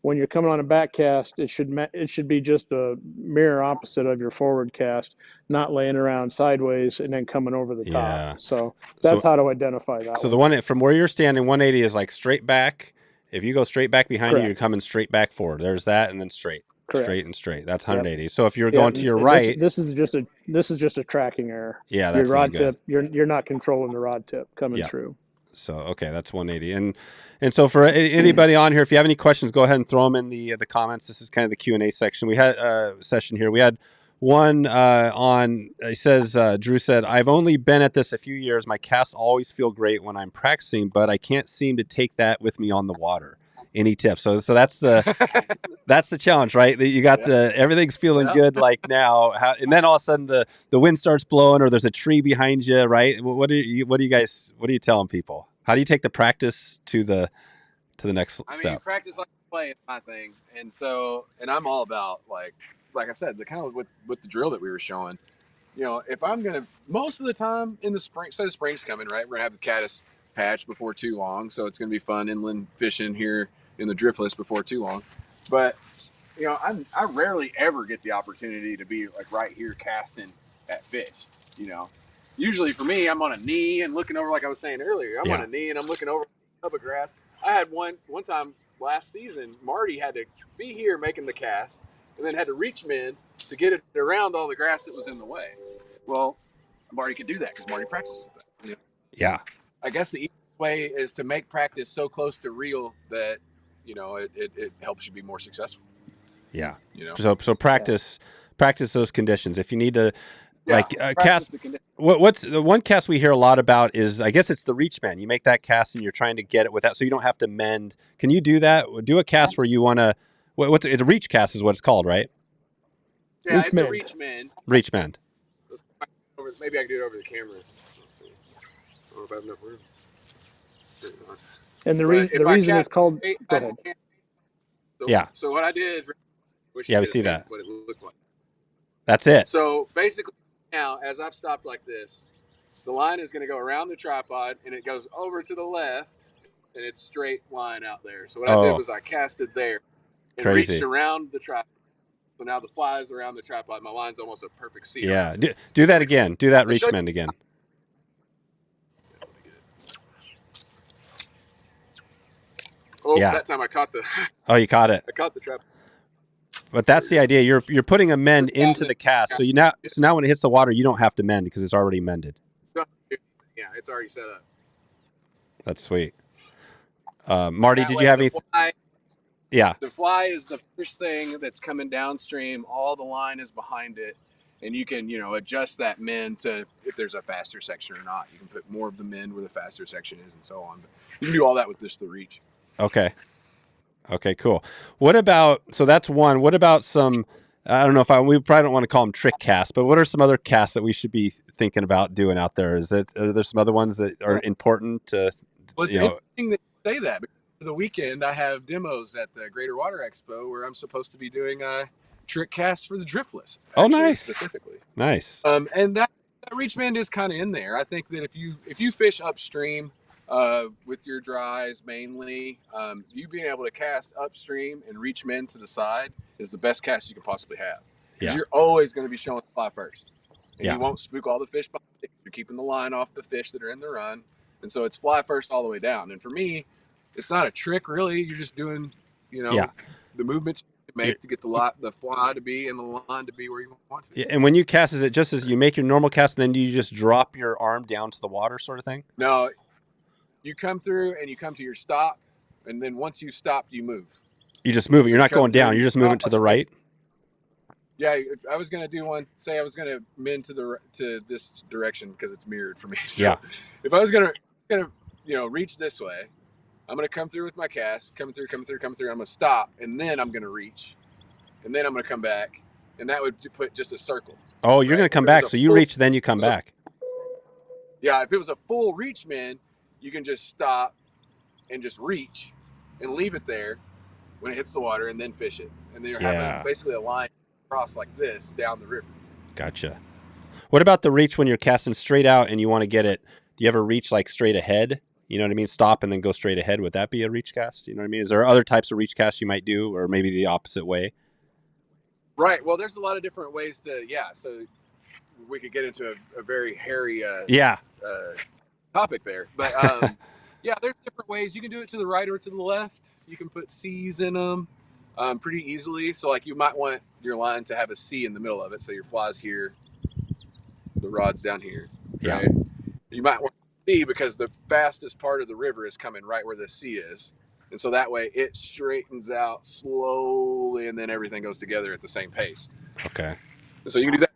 when you're coming on a back cast, it should be just a mirror opposite of your forward cast, not laying around sideways and then coming over the top. Yeah. So that's how to identify that. So one. the one from where you're standing, 180 is like straight back. If you go straight back behind Correct. you, you're coming straight back forward. There's that, and then straight. Correct. Straight and straight. That's 180. Yep. So if you're going to your and right, this is just a tracking error. Yeah, that's your rod not good. tip. You're not controlling the rod tip coming through. So okay, that's 180. And so for anybody on here, if you have any questions, go ahead and throw them in the comments. This is kind of the Q&A section. We had a session here. We had one on. He says, Drew said, "I've only been at this a few years. My casts always feel great when I'm practicing, but I can't seem to take that with me on the water. Any tips?" So that's the that's the challenge, right? You got everything's feeling good like now, and then all of a sudden the wind starts blowing, or there's a tree behind you, right? What are you telling people? How do you take the practice to the next step? I mean, practice like play is my thing, and I'm all about like I said, the kind of with the drill that we were showing. If I'm gonna most of the time in the spring, say the spring's coming, right? We're gonna have the caddis patch before too long, so it's gonna be fun inland fishing here in the driftless before too long. But I rarely ever get the opportunity to be like right here casting at fish. Usually for me, I'm on a knee and looking over, like I was saying earlier. I'm on a knee and I'm looking over a tub of grass. I had one time last season. Marty had to be here making the cast, and then had to reach men to get it around all the grass that was in the way. Well, Marty could do that because Marty practices that. Yeah. I guess the easiest way is to make practice so close to real that it helps you be more successful. Yeah. So practice those conditions. If you need to cast, what's the one cast we hear a lot about is, I guess it's the reach man. You make that cast and you're trying to get it without, so you don't have to mend. Can you do that? Do a cast where you want to, what's a reach cast is what it's called, right? Yeah, it's a reach mend. Reach mend. Maybe I can do it over the camera. I don't know if I have enough room. And the reason it's called. Go ahead. So what I did. We see that. What it looked like. That's it. So basically, now as I've stopped like this, the line is going to go around the tripod and it goes over to the left, and it's straight line out there. So what I did was I casted there and reached around the tripod. So now the fly is around the tripod. My line's almost a perfect seal. Yeah. Do that again. Do that reach mend again. Oh, that time I caught the. Oh, you caught it. I caught the trap. But that's the idea. You're putting a mend into the cast, so now when it hits the water, you don't have to mend because it's already mended. Yeah, it's already set up. That's sweet. Marty, did you have any? Yeah. The fly is the first thing that's coming downstream. All the line is behind it, and you can adjust that mend to if there's a faster section or not. You can put more of the mend where the faster section is, and so on. But you can do all that with just the reach. Okay, cool. What about, so that's one. What about some, I don't know we probably don't want to call them trick casts, but what are some other casts that we should be thinking about doing out there? Are there some other ones that are important to, Well, it's you know? interesting that you say that, because for the weekend I have demos at the Greater Water Expo where I'm supposed to be doing trick casts for the driftless. Oh, nice. Specifically. Nice. And that reach bend is kind of in there. I think that if you fish upstream with your dries mainly, you being able to cast upstream and reach men to the side is the best cast you can possibly have. Because you're always going to be showing fly first. And you won't spook all the fish behind it. You're keeping the line off the fish that are in the run. And so it's fly first all the way down. And for me, it's not a trick really. You're just doing, the movements you make to get the fly to be and the line to be where you want to. Yeah, and when you cast, is it just as you make your normal cast and then do you just drop your arm down to the water sort of thing? No, you come through and you come to your stop. And then once you stop, you move. You just move it. You're not going down. You're just moving to the right. Yeah, if I was going to do one, say I was going to mend to this direction because it's mirrored for me. So if I was going to reach this way, I'm going to come through with my cast, come through. I'm going to stop, and then I'm going to reach, and then I'm going to come back, and that would put just a circle. Oh, you're going to come back. So you reach, then you come back. Yeah, if it was a full reach mend, you can just stop and just reach and leave it there when it hits the water, and then fish it, and then you're having basically a line across like this down the river. Gotcha. What about the reach when you're casting straight out and you want to get it? Do you ever reach like straight ahead? You know what I mean? Stop and then go straight ahead. Would that be a reach cast? You know what I mean? Is there other types of reach casts you might do, or maybe the opposite way? Right. Well, there's a lot of different ways to, so we could get into a very hairy topic there. But there's different ways. You can do it to the right or to the left. You can put C's in them. Pretty easily. So like you might want your line to have a C in the middle of it. So your fly's here, the rod's down here. Right? Yeah. You might want C because the fastest part of the river is coming right where the C is. And so that way it straightens out slowly and then everything goes together at the same pace. Okay. And so you can do that.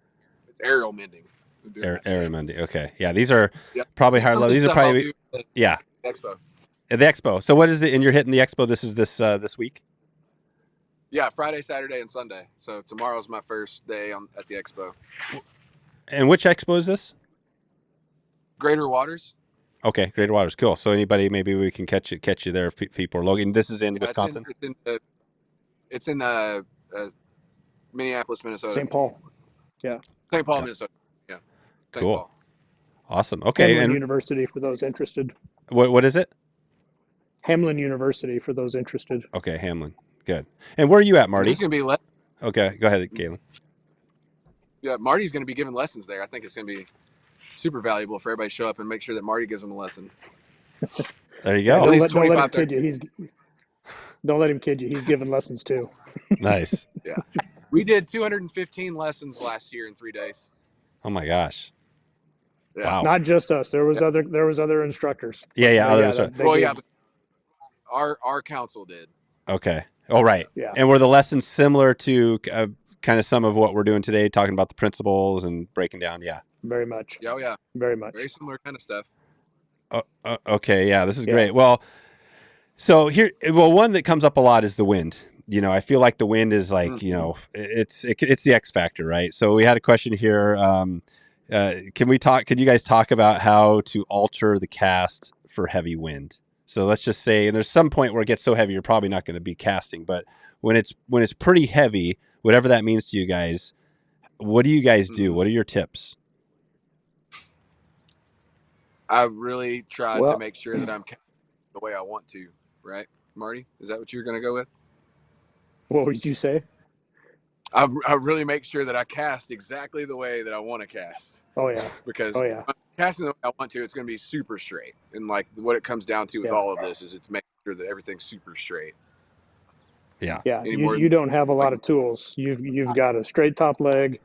It's aerial mending. Aerial mending. Okay. Yeah. These are probably hard level. These are probably, Expo. At the expo. So what is and you're hitting the expo. This is this week? Yeah, Friday, Saturday, and Sunday. So tomorrow's my first day at the expo. And which expo is this? Greater Waters. Okay, Greater Waters. Cool. So anybody, maybe we can catch you there if people are logging. This is in Wisconsin? It's in Minneapolis, Minnesota. St. Paul. Yeah. St. Paul, Minnesota. Yeah. Cool. Paul. Awesome. Okay. Hamlin University for those interested. What is it? Hamlin University for those interested. Okay, Hamlin. Good. And where are you at, Marty? He's going to be Okay, go ahead, Kalyn. Yeah, Marty's going to be giving lessons there. I think it's going to be super valuable for everybody to show up and make sure that Marty gives them a lesson. There you go. Don't let him kid you. Don't let him kid you. He's giving lessons too. Nice. Yeah. We did 215 lessons last year in 3 days. Oh my gosh. Yeah. Wow. Not just us. There was other instructors. Other instructors. But our council did. Okay. Oh, right. Yeah. And were the lessons similar to kind of some of what we're doing today, talking about the principles and breaking down? Yeah. Very much. Oh, yeah. Very much. Very similar kind of stuff. Okay. Yeah. This is great. Well, so one that comes up a lot is the wind. I feel like the wind is like, it's the X factor, right? So we had a question here. Could you guys talk about how to alter the cast for heavy wind? So let's just say, and there's some point where it gets so heavy, you're probably not going to be casting, but when it's pretty heavy, whatever that means to you guys, what do you guys do? What are your tips? I really try to make sure that I'm casting the way I want to, right? Marty, is that what you're going to go with? What would you say? I really make sure that I cast exactly the way that I want to cast. Oh, yeah. Because if I'm casting the way I want to, it's going to be super straight. And like what it comes down to with all of this is it's making sure that everything's super straight. Yeah. Yeah. You don't have a lot of tools. You've got a straight top leg,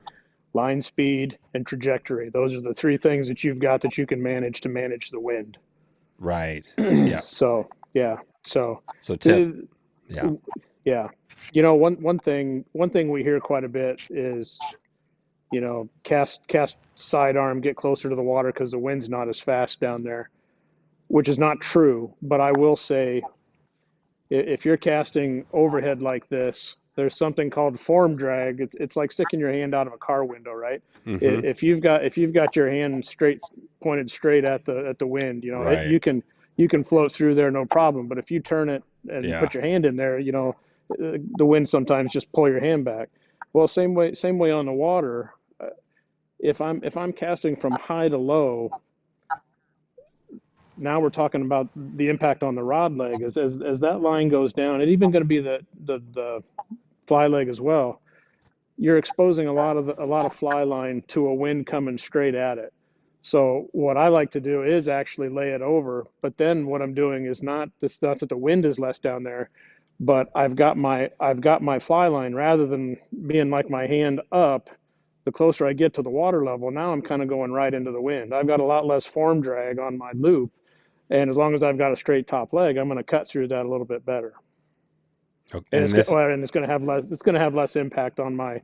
line speed, and trajectory. Those are the three things that you've got that you can manage to manage the wind. Right. Yeah. So tip. Yeah. Yeah. One thing we hear quite a bit is, cast sidearm, get closer to the water because the wind's not as fast down there, which is not true. But I will say, if you're casting overhead like this there's something called form drag. It's like sticking your hand out of a car window, right? Mm-hmm. If you've got your hand pointed straight at the wind, Right. you can float through there no problem. But if you turn it and Yeah. put your hand in there, the wind sometimes just pull your hand back. Well, same way on the water. If I'm casting from high to low, now we're talking about the impact on the rod leg. As that line goes down, and even going to be the fly leg as well, you're exposing a lot of fly line to a wind coming straight at it. So what I like to do is actually lay it over, but then what I'm doing is not that the wind is less down there, but I've got my fly line, rather than being like my hand up. The closer I get to the water level, now I'm kind of going right into the wind. I've got a lot less form drag on my loop, and as long as I've got a straight top leg, I'm going to cut through that a little bit better. Okay. And And this, it's going to have less impact on my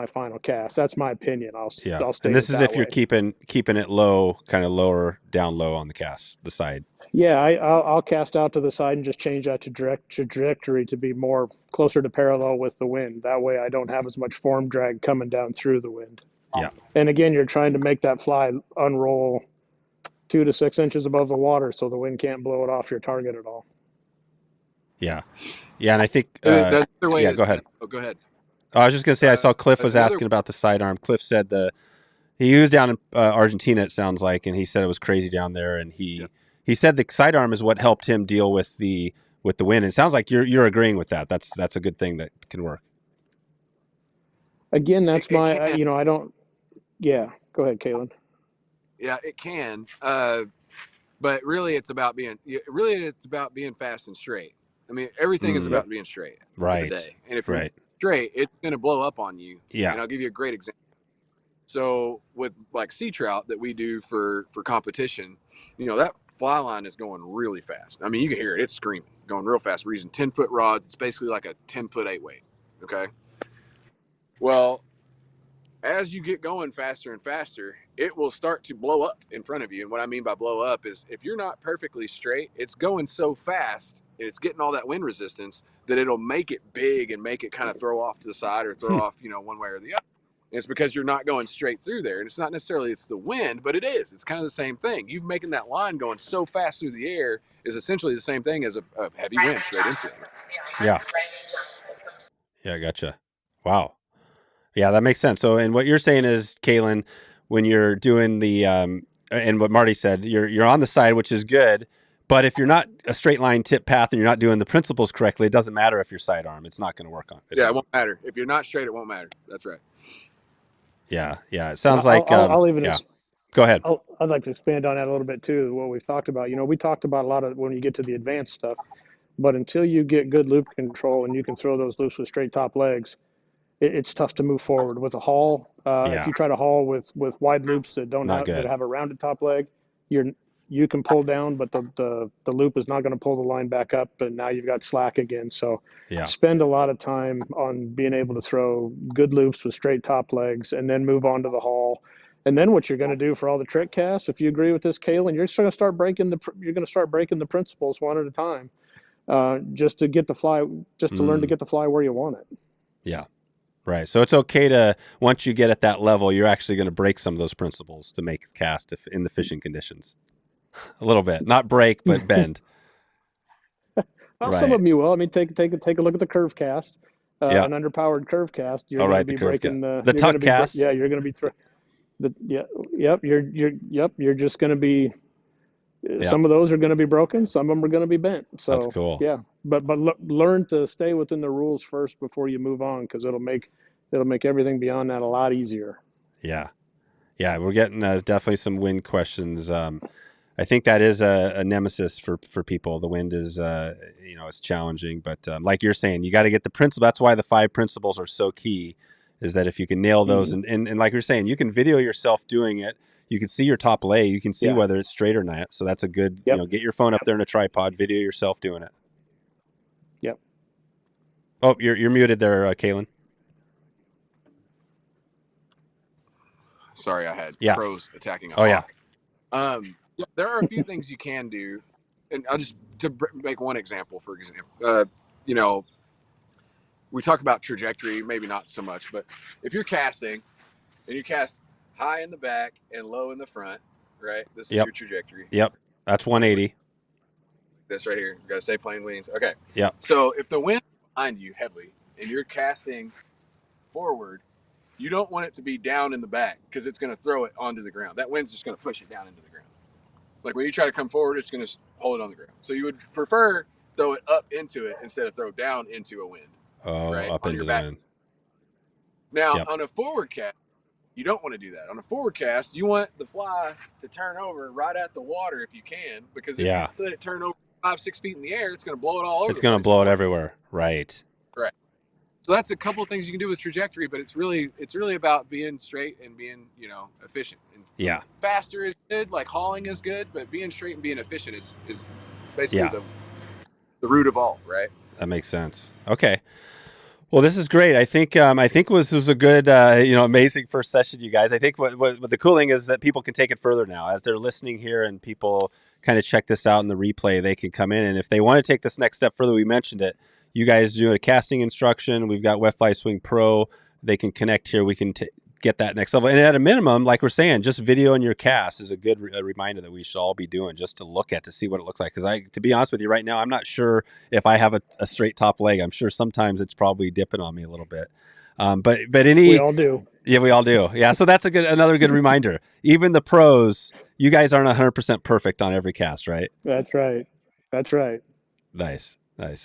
final cast. That's my opinion. yeah. I'll And state this it is that if you're way. keeping it low, kind of lower, down low on the cast, the side. Yeah, I'll cast out to the side and just change that to direct trajectory to be more closer to parallel with the wind. That way I don't have as much form drag coming down through the wind. Yeah. And again, you're trying to make that fly unroll 2 to 6 inches above the water so the wind can't blow it off your target at all. Yeah. Yeah. And I think, And the other way yeah, go ahead. Oh, go ahead. I was just going to say, I saw Cliff was the other- asking about the sidearm. Cliff said he was down in Argentina, it sounds like, and he said it was crazy down there. And he said the sidearm is what helped him deal with the wind. And it sounds like you're agreeing with that. That's a good thing that can work. Again, that's It my, can. I don't, yeah, go ahead, Kalyn. Yeah, it can. But really, it's about being fast and straight. I mean, everything is about being straight at the end of the day. And if you're straight, it's going to blow up on you. Yeah. And I'll give you a great example. So with like sea trout that we do for competition, that fly line is going really fast. I mean, you can hear it. It's screaming, going real fast. We're using 10-foot rods. It's basically like a 10-foot 8-weight. Okay. Well, as you get going faster and faster, it will start to blow up in front of you. And what I mean by blow up is if you're not perfectly straight, it's going so fast and it's getting all that wind resistance that it'll make it big and make it kind of throw off to the side or throw off, one way or the other. And it's because you're not going straight through there. And it's not necessarily it's the wind, but it is. It's kind of the same thing. You making that line going so fast through the air is essentially the same thing as a heavy wind straight into it. Yeah. Yeah, gotcha. Wow. Yeah, that makes sense. So, and what you're saying is, Kalyn, when you're doing the, and what Marty said, you're on the side, which is good. But if you're not a straight line tip path and you're not doing the principles correctly, it doesn't matter if you're sidearm. It's not going to work on it. Yeah, it won't matter. If you're not straight, it won't matter. That's right. Yeah. Yeah. It sounds like, I'll even, yeah. Go ahead. I'd like to expand on that a little bit too, what we've talked about. We talked about a lot of when you get to the advanced stuff, but until you get good loop control and you can throw those loops with straight top legs, it's tough to move forward with a haul. If you try to haul with wide loops that that have a rounded top leg, you can pull down, but the loop is not going to pull the line back up, and now you've got slack again. So spend a lot of time on being able to throw good loops with straight top legs, and then move on to the haul. And then what you're going to do for all the trick casts, if you agree with this, Kalyn, you're going to start breaking the principles one at a time, just to get the fly, just to learn to get the fly where you want it. Yeah. Right. So it's okay to, once you get at that level, you're actually going to break some of those principles to make the cast in the fishing conditions. A little bit, not break, but bend. Well, some of them you will. I mean, take a look at the curve cast, an underpowered curve cast. You're going to be breaking the tuck cast. Yeah, you're going to be You're just going to be. Some of those are going to be broken. Some of them are going to be bent. So that's cool. Yeah, but learn to stay within the rules first before you move on, because it'll make everything beyond that a lot easier. Yeah, yeah, we're getting definitely some wind questions. I think that is a nemesis for people. The wind is it's challenging, but like you're saying, you got to get the principle. That's why the 5 principles are so key. Is that if you can nail those, and like you're saying, you can video yourself doing it. You can see your top lay. You can see whether it's straight or not. So that's a good, get your phone up there in a tripod, video yourself doing it. Yep. Oh, you're muted there, Kalyn. Sorry, I had crows attacking. There are a few things you can do, and I'll just to make one example. For example, we talk about trajectory, maybe not so much, but if you're casting and you cast high in the back and low in the front, right? This is Yep. your trajectory. Yep. That's 180. This right here. You got to say plain wings. Okay. Yep. So if the wind is behind you heavily and you're casting forward, you don't want it to be down in the back because it's going to throw it onto the ground. That wind's just going to push it down into the ground. Like when you try to come forward, it's going to hold it on the ground. So you would prefer throw it up into it instead of throw down into a wind. Oh, right? up On into your the back. wind. Now, Yep. on a forward cast, you don't want to do that. On a forward cast, you want the fly to turn over right at the water if you can, because if Yeah. you let it turn over 5-6 feet in the air, it's going to blow it all over. It's going to blow it everywhere. Right. Right. So that's a couple of things you can do with trajectory, but it's really about being straight and being, efficient. And Yeah. faster is good, like hauling is good, but being straight and being efficient is basically the root of all, right? That makes sense. Okay. Well, this is great. I think this was a good, amazing first session, you guys. I think what the cool thing is that people can take it further now as they're listening here, and people kind of check this out in the replay. They can come in, and if they want to take this next step further, we mentioned it. You guys do a casting instruction. We've got Wet Fly Swing Pro. They can connect here. We can get that next level. And at a minimum, like we're saying, just video in your cast is a good reminder that we should all be doing just to look at, to see what it looks like. Because to be honest with you right now, I'm not sure if I have a straight top leg. I'm sure sometimes it's probably dipping on me a little bit. But we all do. Yeah, we all do. Yeah. So that's another good reminder. Even the pros, you guys aren't 100% perfect on every cast, right? That's right. That's right. Nice.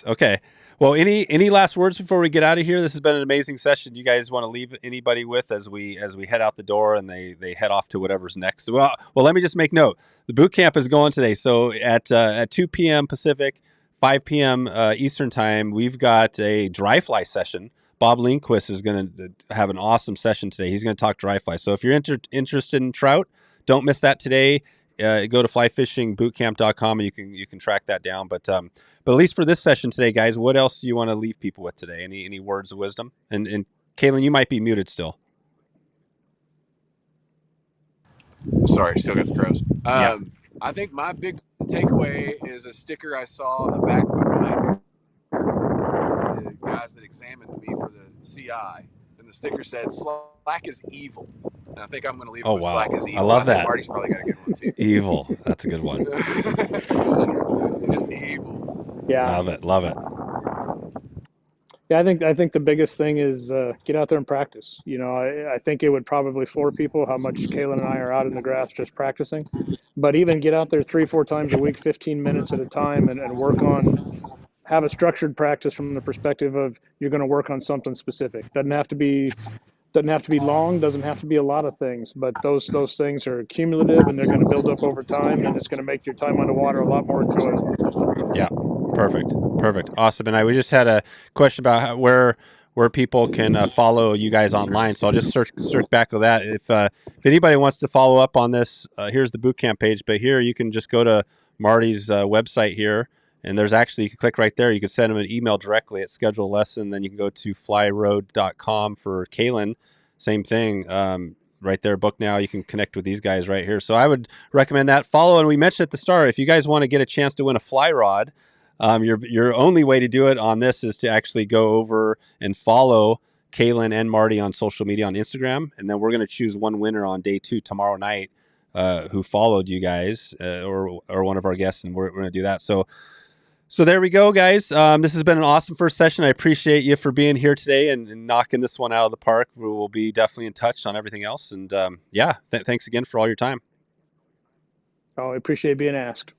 Okay. Well, any last words before we get out of here? This has been an amazing session. You guys want to leave anybody with as we head out the door and they head off to whatever's next? Well, let me just make note. The boot camp is going today. So at 2 p.m. Pacific, 5 p.m. Eastern time, we've got a dry fly session. Bob Lindquist is going to have an awesome session today. He's going to talk dry fly. So if you're interested in trout, don't miss that today. Go to flyfishingbootcamp.com and you can track that down. But at least for this session today, guys, what else do you want to leave people with today? Any words of wisdom? And Kalyn, you might be muted still. Sorry, still got the crows. Yeah. I think my big takeaway is a sticker I saw on the back of my binder from the guys that examined me for the CI, and the sticker said "Slack is evil." And I think I'm going to leave it with Slack is evil. I love that. Marty's probably got a good one too. Evil. That's a good one. It's evil. Yeah. Love it. Yeah, I think the biggest thing is get out there and practice. I think it would probably floor people how much Kalyn and I are out in the grass just practicing. But even get out there 3-4 times a week, 15 minutes at a time, and work on, have a structured practice from the perspective of you're going to work on something specific. Doesn't have to be long, doesn't have to be a lot of things, but those things are cumulative and they're going to build up over time, and it's going to make your time underwater a lot more enjoyable. Yeah. Perfect. Awesome. And we just had a question about where people can follow you guys online. So I'll just search back to that. If anybody wants to follow up on this, here's the bootcamp page. But here you can just go to Marty's website here, and there's actually, you can click right there. You can send him an email directly at schedule lesson. Then you can go to flyroad.com for Kalyn. Same thing. Right there, book now. You can connect with these guys right here. So I would recommend that. Follow, and we mentioned at the start, if you guys want to get a chance to win a fly rod, your only way to do it on this is to actually go over and follow Kalyn and Marty on social media on Instagram, and then we're going to choose one winner on day 2 tomorrow night who followed you guys or one of our guests, and we're going to do that. So there we go, guys. This has been an awesome first session. I appreciate you for being here today and knocking this one out of the park. We will be definitely in touch on everything else. And thanks again for all your time. Oh, I appreciate being asked.